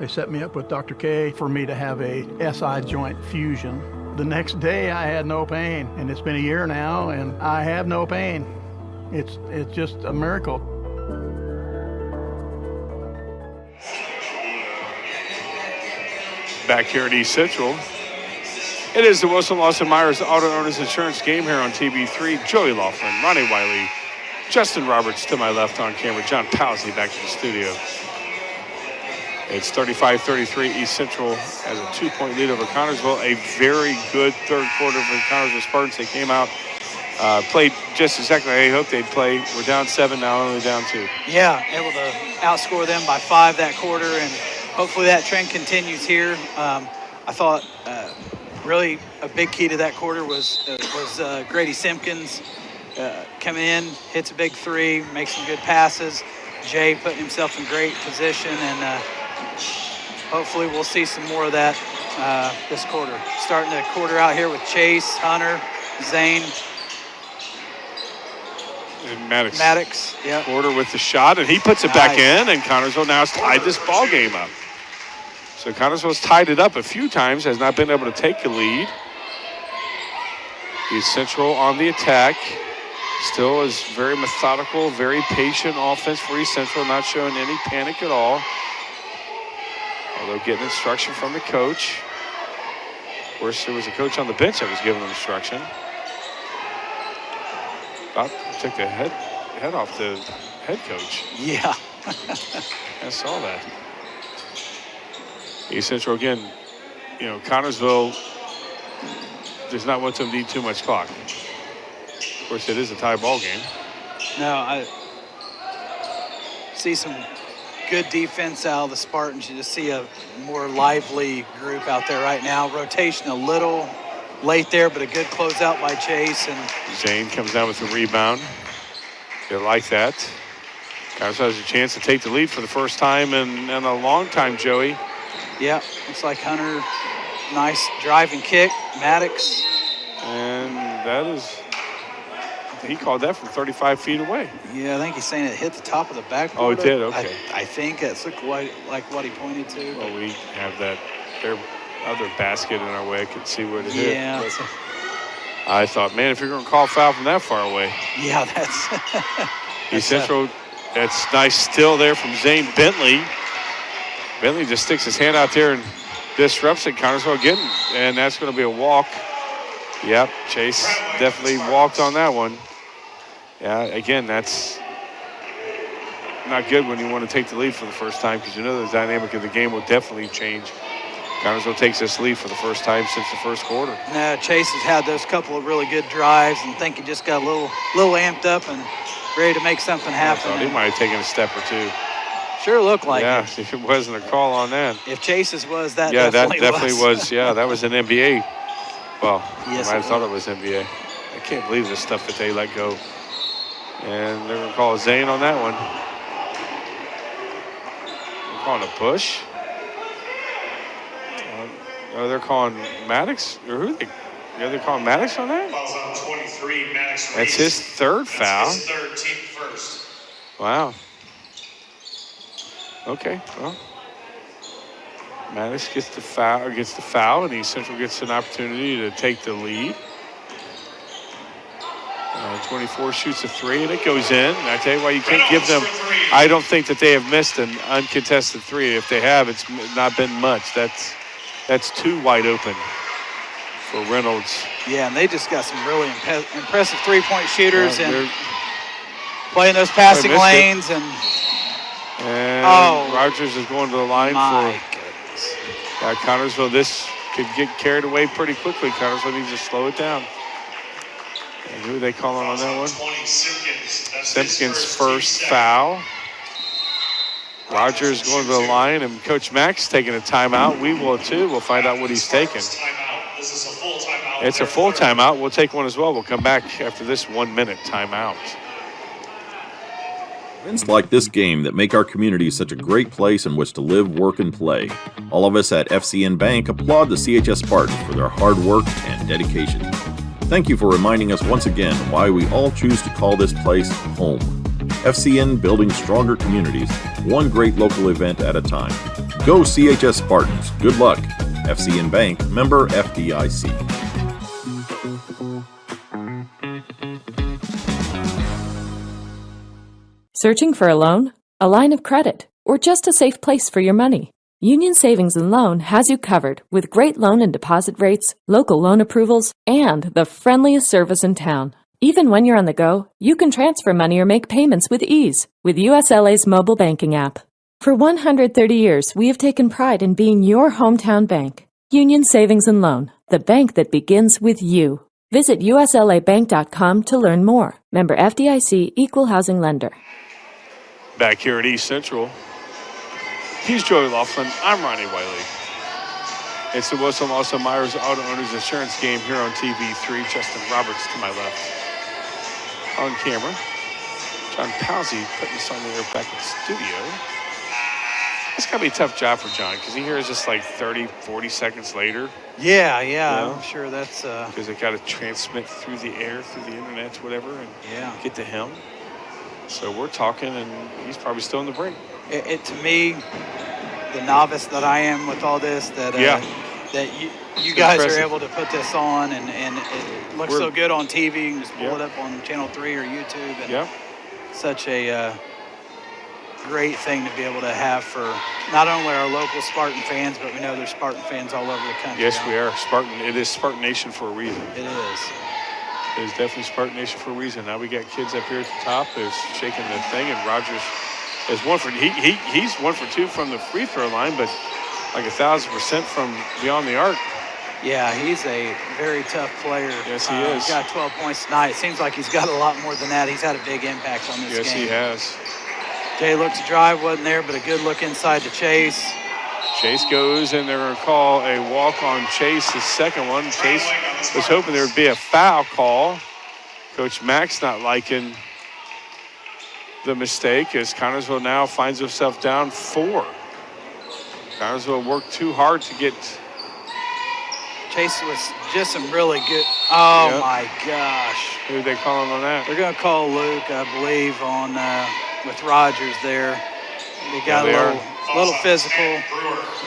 They set me up with Dr. K for me to have a SI joint fusion. The next day I had no pain, and it's been a year now and I have no pain. It's just a miracle. Back here at East Central, it is the Wilson Lawson Myers Auto Owners Insurance game here on TB3. Joey Laughlin, Ronnie Wiley, Justin Roberts to my left on camera, John Powsley back to the studio. It's 35-33. East Central has a 2-point lead over Connorsville. A very good third quarter for the Connorsville Spartans. They came out, played just exactly how I hoped they'd play. We're down 7, now only down 2. Yeah, able to outscore them by 5 that quarter, and hopefully that trend continues here. I thought really a big key to that quarter was Grady Simpkins coming in, hits a big 3, makes some good passes. Jay putting himself in great position, and hopefully we'll see some more of that this quarter. Starting the quarter out here with Chase, Hunter, Zane. And Maddox. Yeah. Quarter with the shot, and he puts it back in, and Connorsville now has tied this ball game up. So Connorsville's tied it up a few times, has not been able to take the lead. East Central on the attack. Still is very methodical, very patient offense for East Central, not showing any panic at all. Although getting instruction from the coach. Of course, there was a coach on the bench that was giving them instruction. About took the head off the head coach. Yeah. I saw that. East Central again, Connorsville does not want them to need too much clock. Of course, it is a tie ball game. No, I see some good defense out of the Spartans. You just see a more lively group out there right now. Rotation a little late there, but a good closeout by Chase. And Zane comes down with the rebound. You like that. Connersville has a chance to take the lead for the first time in a long time, Joey. Yeah, looks like Hunter, nice driving kick. Maddox. And that is, he called that from 35 feet away. Yeah, I think he's saying it hit the top of the backboard. Oh, it did, okay. I think that's like what he pointed to. Well, we have that, their other basket in our way. I could see where it hit. Yeah. I thought, man, if you're going to call foul from that far away. Yeah, that's. East Central, that's nice still there from Zane Bentley. Bentley just sticks his hand out there and disrupts it. Connersville getting, and that's going to be a walk. Yep, Chase definitely walked on that one. Yeah, again, that's not good when you want to take the lead for the first time, because you know the dynamic of the game will definitely change. Connersville takes this lead for the first time since the first quarter. No, Chase has had those couple of really good drives, and think he just got a little amped up and ready to make something happen. He might have taken a step or two. Sure looked like yeah, it. If it wasn't a call on that. If Chase's was, that yeah, definitely that definitely was. Yeah, that was an NBA. Well, yes, I thought it was NBA. I can't believe the stuff that they let go. And they're going to call a Zane on that one. They're calling a push. They're calling Maddox? Or who? They're calling Maddox on that? Fouls on 23, Maddox. That's his third foul. That's his third, team first. Wow. Okay, well. Maddox gets the foul, and East Central gets an opportunity to take the lead. 24 shoots a three, and it goes in. And I tell you why, you can't give them. I don't think that they have missed an uncontested three. If they have, it's not been much. That's too wide open for Reynolds. Yeah, and they just got some really impressive three-point shooters and playing those passing lanes. And Rogers is going to the line goodness. Connersville. This could get carried away pretty quickly. Connersville needs to slow it down. And who are they calling on that one? Simpkins' first foul. Rogers going to the line, and Coach Mack's taking a timeout. We will too. We'll find out what he's taking. It's a full timeout. We'll take one as well. We'll come back after this 1 minute timeout. Events like this game that make our community such a great place in which to live, work, and play. All of us at FCN Bank applaud the CHS Spartans for their hard work and dedication. Thank you for reminding us once again why we all choose to call this place home. FCN, building stronger communities, one great local event at a time. Go CHS Spartans. Good luck. FCN Bank, member FDIC. Searching for a loan, a line of credit, or just a safe place for your money? Union Savings and Loan has you covered with great loan and deposit rates, local loan approvals, and the friendliest service in town. Even when you're on the go, you can transfer money or make payments with ease with USLA's mobile banking app. For 130 years, we have taken pride in being your hometown bank. Union Savings and Loan, the bank that begins with you. Visit uslabank.com to learn more. Member FDIC, Equal Housing Lender. Back here at East Central, he's Joey Laughlin. I'm Ronnie Wiley. It's the Wilson Lawson Myers Auto Owners Insurance game here on TV3. Justin Roberts to my left. On camera, John Palsy putting us on the air back in the studio. It's got to be a tough job for John, because he hears us like 30, 40 seconds later. Yeah, You know? I'm sure that's... Because they got to transmit through the air, through the internet, whatever, and get to him. So we're talking, and he's probably still in the break. To me, the novice that I am with all this, that you guys are able to put this on, and it looks so good on TV. You can just pull it up on Channel 3 or YouTube. And such a great thing to be able to have for not only our local Spartan fans, but we know there's Spartan fans all over the country. Yes, we are. Spartan. It is Spartan Nation for a reason. It is. It is definitely Spartan Nation for a reason. Now we got kids up here at the top who's shaking the thing, and Rogers is he's 1 for 2 from the free throw line, but like 1,000% from beyond the arc. Yeah, he's a very tough player. Yes, he is. He's got 12 points tonight. It seems like he's got a lot more than that. He's had a big impact on this game. Yes, he has. Jay looked to drive, wasn't there, but a good look inside to Chase. Chase goes, and they're going to call a walk on Chase, the second one. Chase was hoping there would be a foul call. Coach Mack's not liking the mistake as Connersville now finds itself down 4. Connersville worked too hard to get. Chase was just some really good. Oh, Yep. my gosh. Who are they calling on that? They're going to call Luke, I believe, on with Rogers there. They got Yeah, they a little physical.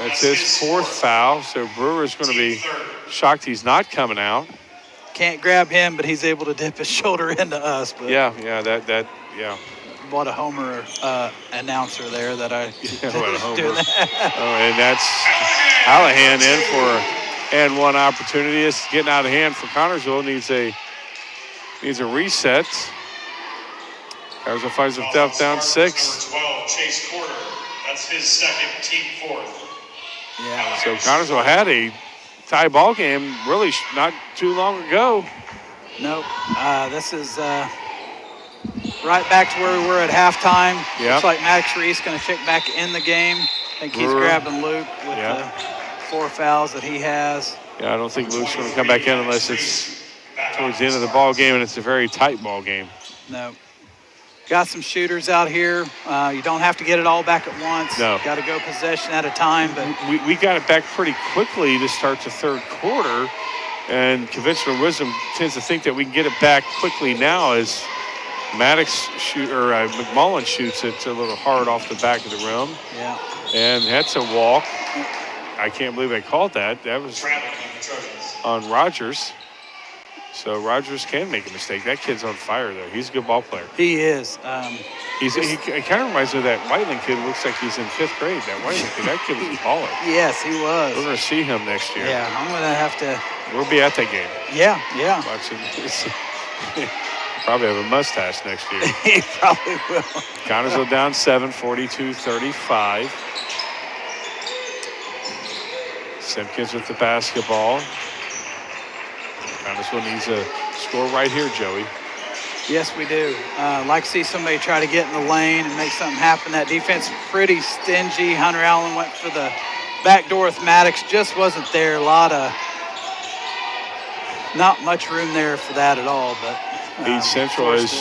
That's his 4th foul, so Brewer's going to be shocked he's not coming out. Can't grab him, but he's able to dip his shoulder into us. But Yeah. what a homer announcer there that I What a homer. doing that. Oh, and that's Hallahan in for and one opportunity. It's getting out of hand for Connersville. Needs a reset. Connersville finds himself down 6. Number 12, Chase Porter. That's his 2nd, team 4th. Yeah. So Connersville had a tie ball game really not too long ago. Nope. This is right back to where we were at halftime. Yep. Looks like Max Reese going to check back in the game. I think he's Brewer. grabbing Luke with the 4 fouls that he has. Yeah, I don't think Luke's going to come back in unless it's towards the end of the ball game and it's a very tight ball game. No. Got some shooters out here. You don't have to get it all back at once. No. Got to go possession at a time. But We got it back pretty quickly to start the 3rd quarter, and conventional wisdom tends to think that we can get it back quickly now as McMullen shoots it a little hard off the back of the rim. Yeah. And that's a walk. I can't believe they called that. That was on Rogers. So Rogers can make a mistake. That kid's on fire, though. He's a good ball player. He is. He kind of reminds me of that Whiteland kid who looks like he's in 5th grade. That Whiteland kid, that kid was a baller. Yes, he was. We're going to see him next year. Yeah, I'm going to have to. We'll be at that game. Yeah. Watching. Probably have a mustache next year. He probably will. Connersville down 7, 42-35. Simpkins with the basketball. Connersville needs a score right here, Joey. Yes, we do. Like to see somebody try to get in the lane and make something happen. That defense pretty stingy. Hunter Allen went for the back door with Maddox. Just wasn't there. Not much room there for that at all. But East Central has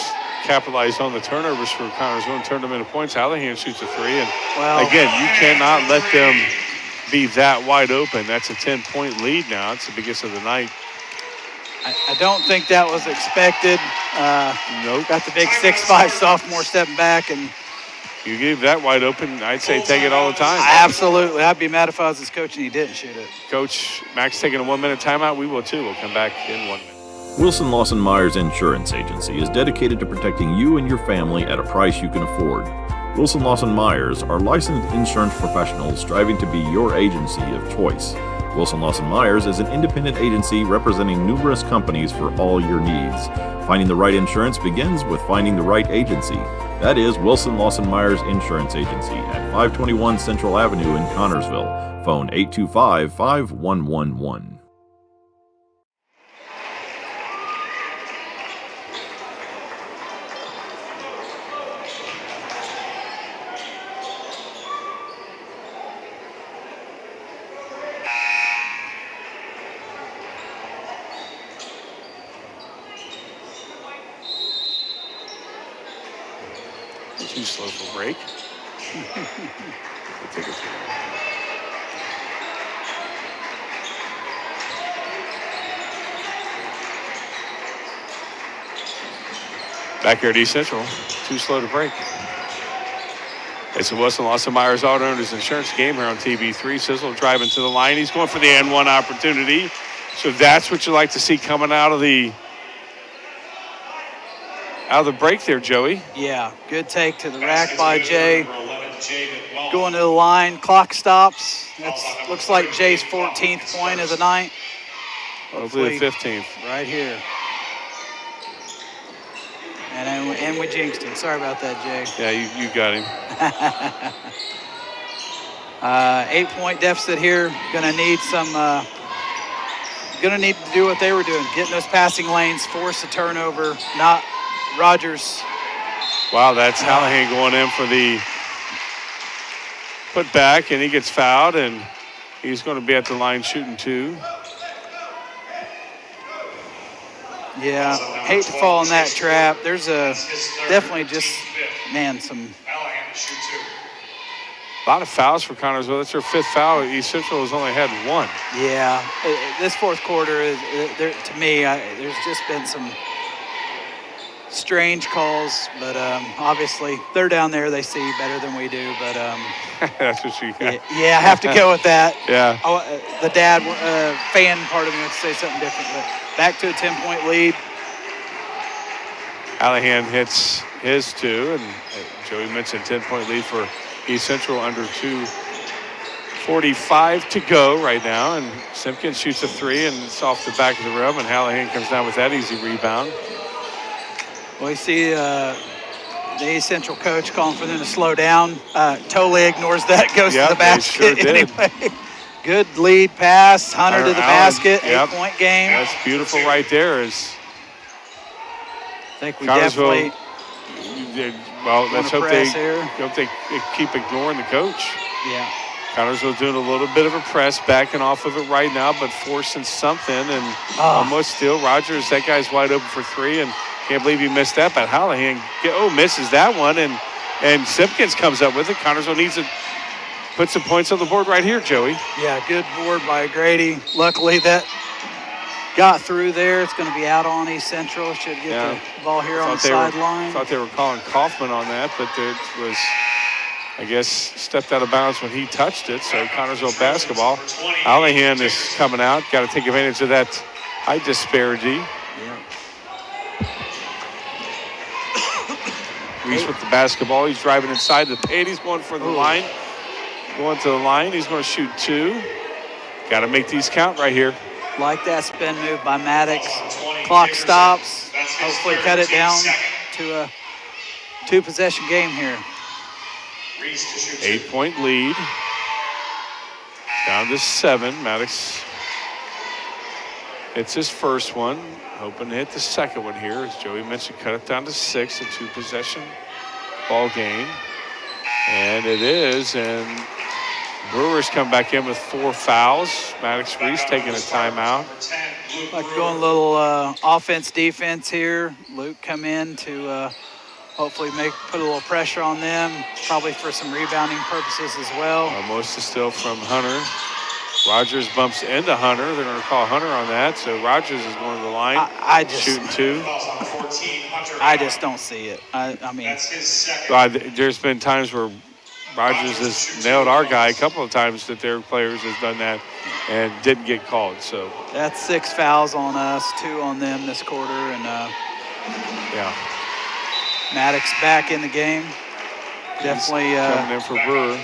capitalized on the turnovers for Connersville and turned them into points. Hallahan shoots a 3. And again, you cannot let them be that wide open. That's a 10-point lead now. It's the biggest of the night. I don't think that was expected. Nope. Got the big 6'5" sophomore stepping back, and you give that wide open, I'd say take it all the time. Absolutely. I'd be mad if I was his coach and he didn't shoot it. Coach Max taking a 1-minute timeout. We will too. We'll come back in 1 minute. Wilson Lawson Myers Insurance Agency is dedicated to protecting you and your family at a price you can afford. Wilson Lawson Myers are licensed insurance professionals striving to be your agency of choice. Wilson Lawson Myers is an independent agency representing numerous companies for all your needs. Finding the right insurance begins with finding the right agency. That is Wilson Lawson Myers Insurance Agency at 521 Central Avenue in Connersville. Phone 825-5111. Too slow for break. We'll take it through. Back here at East Central, too slow to break. It's a Wilson Lawson Myers Auto Owners Insurance game here on TV3. Sizzle driving to the line. He's going for the N1 opportunity. So that's what you like to see coming out of the break there, Joey. Yeah, good take to the rack by Jay. Going to the line, clock stops. That looks like Jay's 14th point of the night. Hopefully the 15th. Right here. And we jinxed him. Sorry about that, Jay. Yeah, you got him. 8-point deficit here. Gonna need to do what they were doing. Get in those passing lanes, force a turnover, not Rogers. Wow, that's Hallahan going in for the put back, and he gets fouled, and he's going to be at the line shooting 2. Yeah, hate to fall in that trap. There's definitely just man, some Callahan to shoot 2. A lot of fouls for Connersville. That's their 5th foul. East Central has only had 1. Yeah, this fourth quarter is there to me. There's just been some strange calls, but obviously they're down there. They see better than we do, but That's what you got. yeah, I have to go with that. Yeah. The dad fan part of me would say something different, but back to a 10-point lead. Callahan hits his 2, and Joey mentioned 10-point lead for East Central under 2:45 to go right now, and Simpkins shoots a 3, and it's off the back of the rim, and Callahan comes down with that easy rebound. Well, you see the East Central coach calling for them to slow down. Totally ignores that, goes to the basket sure did. anyway. Good lead pass, Hunter to the Allen, basket, yep. 8-point game. That's beautiful right there. Is I think we Connersville, definitely well, let's hope they here. keep ignoring the coach. Yeah. Connersville doing a little bit of a press, backing off of it right now, but forcing something, and almost still. Rogers, that guy's wide open for 3, and can't believe he missed that, but Callahan misses that one, and Simpkins comes up with it. Connersville needs to put some points on the board right here, Joey. Yeah, good board by Grady. Luckily that got through there. It's going to be out on East Central. Should get the ball here on the sideline. Thought they were calling Kaufman on that, but it was, I guess, stepped out of bounds when he touched it. So Connersville basketball. Callahan is coming out. Got to take advantage of that height disparity. Yeah. Reese with the basketball. He's driving inside the paint. He's going for the line. Going to the line. He's going to shoot 2. Got to make these count right here. Like that spin move by Maddox. Clock stops. Hopefully cut it down to a 2-possession game here. 8-point lead. Down to 7. Maddox hits his first one. Hoping to hit the second one here. As Joey mentioned, cut it down to 6, a 2-possession ball game. And it is, and Brewers come back in with 4 fouls. Maddox Reese taking a timeout. Like going a little offense, defense here. Luke come in to hopefully put a little pressure on them, probably for some rebounding purposes as well. Most is still from Hunter. Rogers bumps into Hunter. They're going to call Hunter on that. So Rogers is going to the line. I just shooting 2. I just don't see it. I mean, there's been times where Rogers has nailed our guy a couple of times that their players has done that and didn't get called. So that's 6 fouls on us, 2 on them this quarter, and yeah. Maddox back in the game. Definitely coming in for Brewer.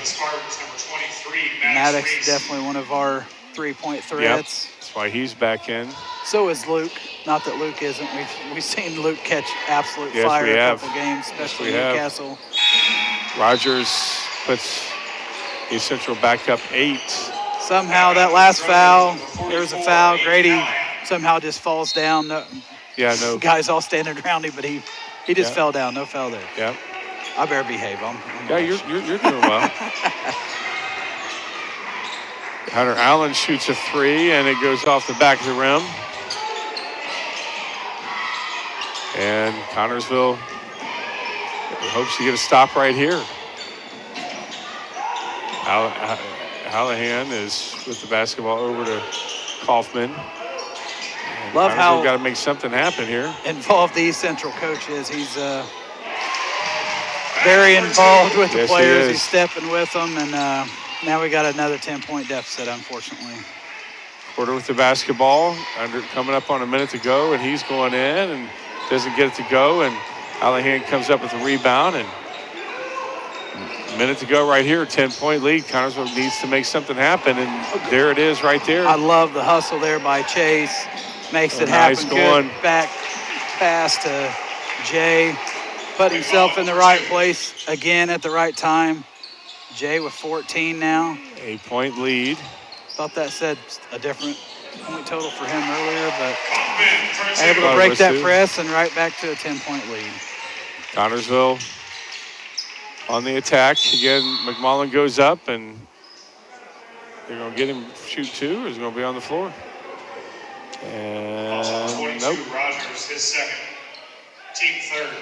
Maddox definitely one of our 3-point threats. Yep. That's why he's back in. So is Luke. Not that Luke isn't. We've seen Luke catch absolute fire we a have. couple games, especially Yes, Newcastle. Rogers puts East Central back up 8. Somehow that last foul, there was a foul. Grady somehow just falls down. No guys all standing around him, but he just fell down. No foul there. Yeah. I better behave. You're doing well. Hunter Allen shoots a 3, and it goes off the back of the rim. And Connersville hopes to get a stop right here. Callahan is with the basketball over to Kaufman. And Love how got to make something happen here. Involved the East Central coach is. He's very involved with the players. He's stepping with them, and now we got another 10-point deficit, unfortunately. Porter with the basketball, coming up on a minute to go, and he's going in and doesn't get it to go, and Callahan comes up with a rebound, and a minute to go right here, 10-point lead. Connersville needs to make something happen, and there it is right there. I love the hustle there by Chase. Makes it happen. Nice good back pass to Jay. Put himself in the right place again at the right time. Jay with 14 now. 8-point lead. Thought that said a different point total for him earlier, but able to break that press and right back to a 10-point lead. Connersville on the attack. Again, McMullen goes up, and they're going to get him shoot 2, or is he going to be on the floor? And nope. Rogers, his second. Team third.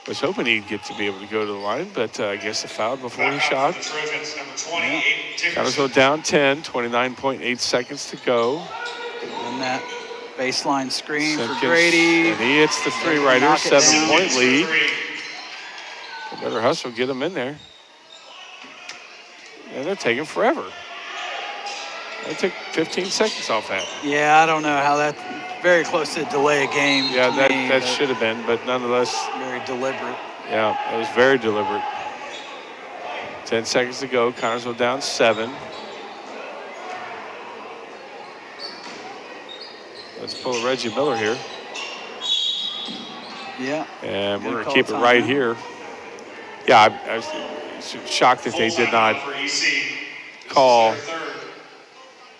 Was hoping he'd get to be able to go to the line, but I guess the foul before he shot. The Trojans, number 28, Dickerson. Connersville down 10, 29.8 seconds to go. And that baseline screen Simpkins, for Grady. and he hits the three right here, Knock it down. 7-point lead. Better hustle, get him in there. And they're taking forever. They took 15 seconds off that. Yeah, I don't know how that. Very close to delay a game. Yeah, to that me, should have been, but nonetheless. Very deliberate. Yeah, it was very deliberate. 10 seconds to go. Connersville down 7. Let's pull Reggie Miller here. Yeah. And we're Good going to keep it call, right Tom. here. Yeah, I was shocked that they did not call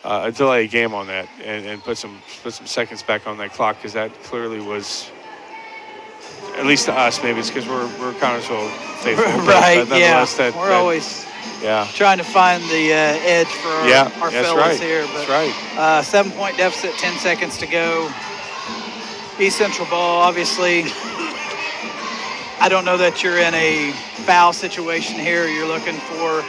a delay game on that and put some seconds back on that clock, because that clearly was, at least to us, maybe it's because we're Connersville faithful. Right, but yeah. That, we're always yeah. trying to find the edge for our that's fellas right. here. But, that's right. 7-point deficit, 10 seconds to go. East Central ball, obviously. I don't know that you're in a foul situation here. You're looking for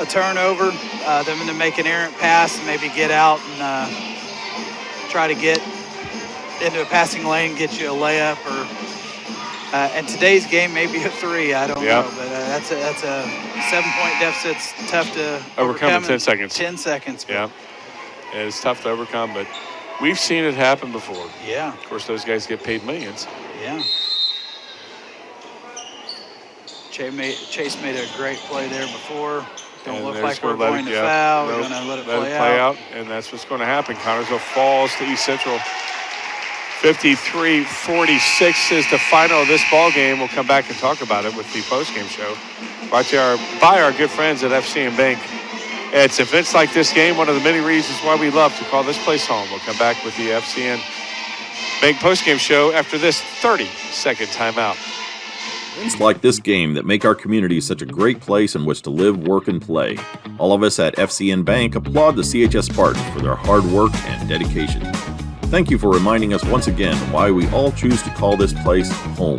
a turnover, them to make an errant pass, and maybe get out and try to get into a passing lane, get you a layup, or and today's game maybe a 3. I don't know, but that's a 7-point deficit. It's tough to overcome in 10 seconds. 10 seconds. Yeah, it's tough to overcome, but we've seen it happen before. Yeah. Of course, those guys get paid millions. Yeah. Chase made a great play there before. Don't And look they're like just we're gonna let going it- to yeah, foul. nope, We're going to let it let play it play out. out, and that's what's going to happen. Connersville falls to East Central. 53-46 is the final of this ball game. We'll come back and talk about it with the postgame show. Brought to you by our good friends at FCN Bank. It's events like this game, one of the many reasons why we love to call this place home. We'll come back with the FCN Bank postgame show after this 30-second timeout. Events like this game that make our community such a great place in which to live, work, and play. All of us at FCN Bank applaud the CHS Spartans for their hard work and dedication. Thank you for reminding us once again why we all choose to call this place home.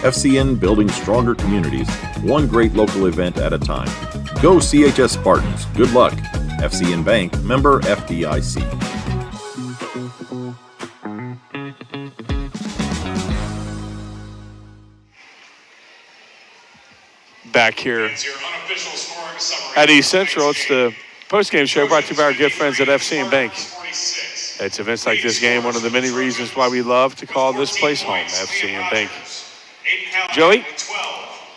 FCN, building stronger communities, one great local event at a time. Go CHS Spartans. Good luck. FCN Bank, member FDIC. Back here It's your unofficial scoring summary. at East Central. It's the postgame show brought to you by our good friends at FCN Bank. 46. It's events like this game, one of the many reasons why we love to call this place home, FCN Bank. Joey? 12,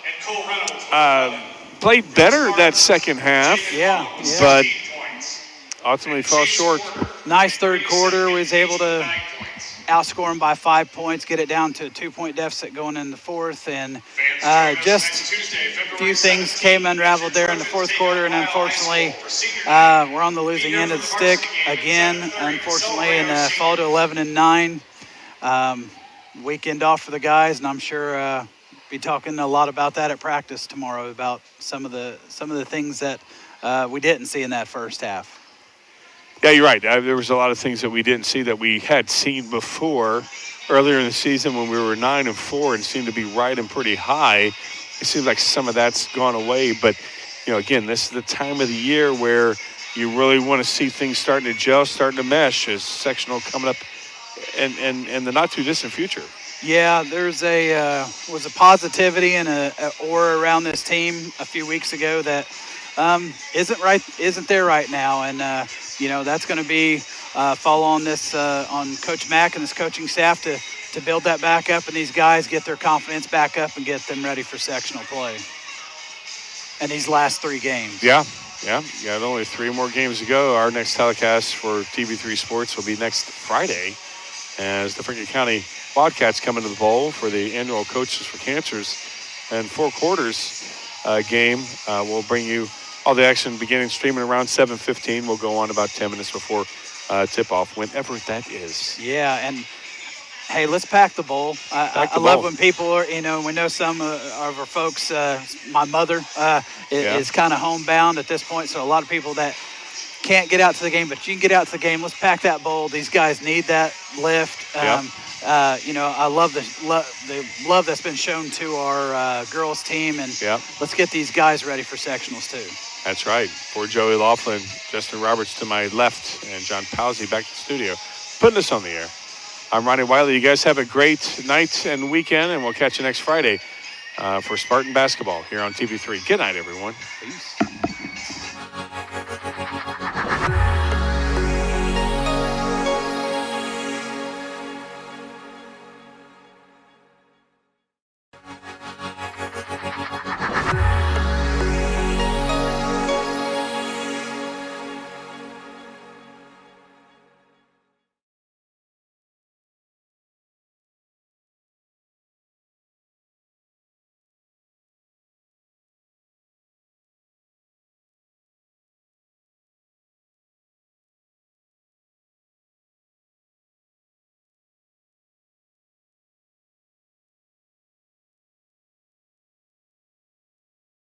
and Cole Reynolds with Played better that second half, Yeah. but points. ultimately fell short. Nice third quarter. Was able to outscore them by 5 points, get it down to a 2-point deficit going in the fourth. And just a few things came unraveled there in the fourth quarter. And unfortunately, we're on the losing end of the stick again, unfortunately, and fall to 11-9. Weekend off for the guys, and I'm sure be talking a lot about that at practice tomorrow, about some of the things that we didn't see in that first half. Yeah, you're right. There was a lot of things that we didn't see that we had seen before earlier in the season when we were 9-4 and seemed to be riding pretty high. It seems like some of that's gone away, but again, this is the time of the year where you really want to see things starting to gel, starting to mesh as sectional coming up in the not too distant future. Yeah, there's was a positivity and a aura around this team a few weeks ago that isn't there right now, and that's going to be fall on this on Coach Mack and this coaching staff to build that back up, and these guys get their confidence back up and get them ready for sectional play. And these last 3 games. Yeah. Got only 3 more games to go. Our next telecast for TV3 Sports will be next Friday, as the Franklin County Wildcats come into the bowl for the annual Coaches for Cancers and 4 quarters game. We'll bring you all the action beginning streaming around 7:15. We'll go on about 10 minutes before tip-off, whenever that is. Yeah, and hey, let's pack the bowl. I love when people are, we know some of our folks, my mother is kind of homebound at this point, so a lot of people that can't get out to the game, but you can get out to the game. Let's pack that bowl. These guys need that lift. I love the love that's been shown to our girls team, and let's get these guys ready for sectionals too. That's right. For Joey Laughlin, Justin Roberts to my left, and John Pawsey back to the studio, putting us on the air. I'm Ronnie Wiley. You guys have a great night and weekend, and we'll catch you next Friday for Spartan basketball here on TV3. Good night, everyone. Peace.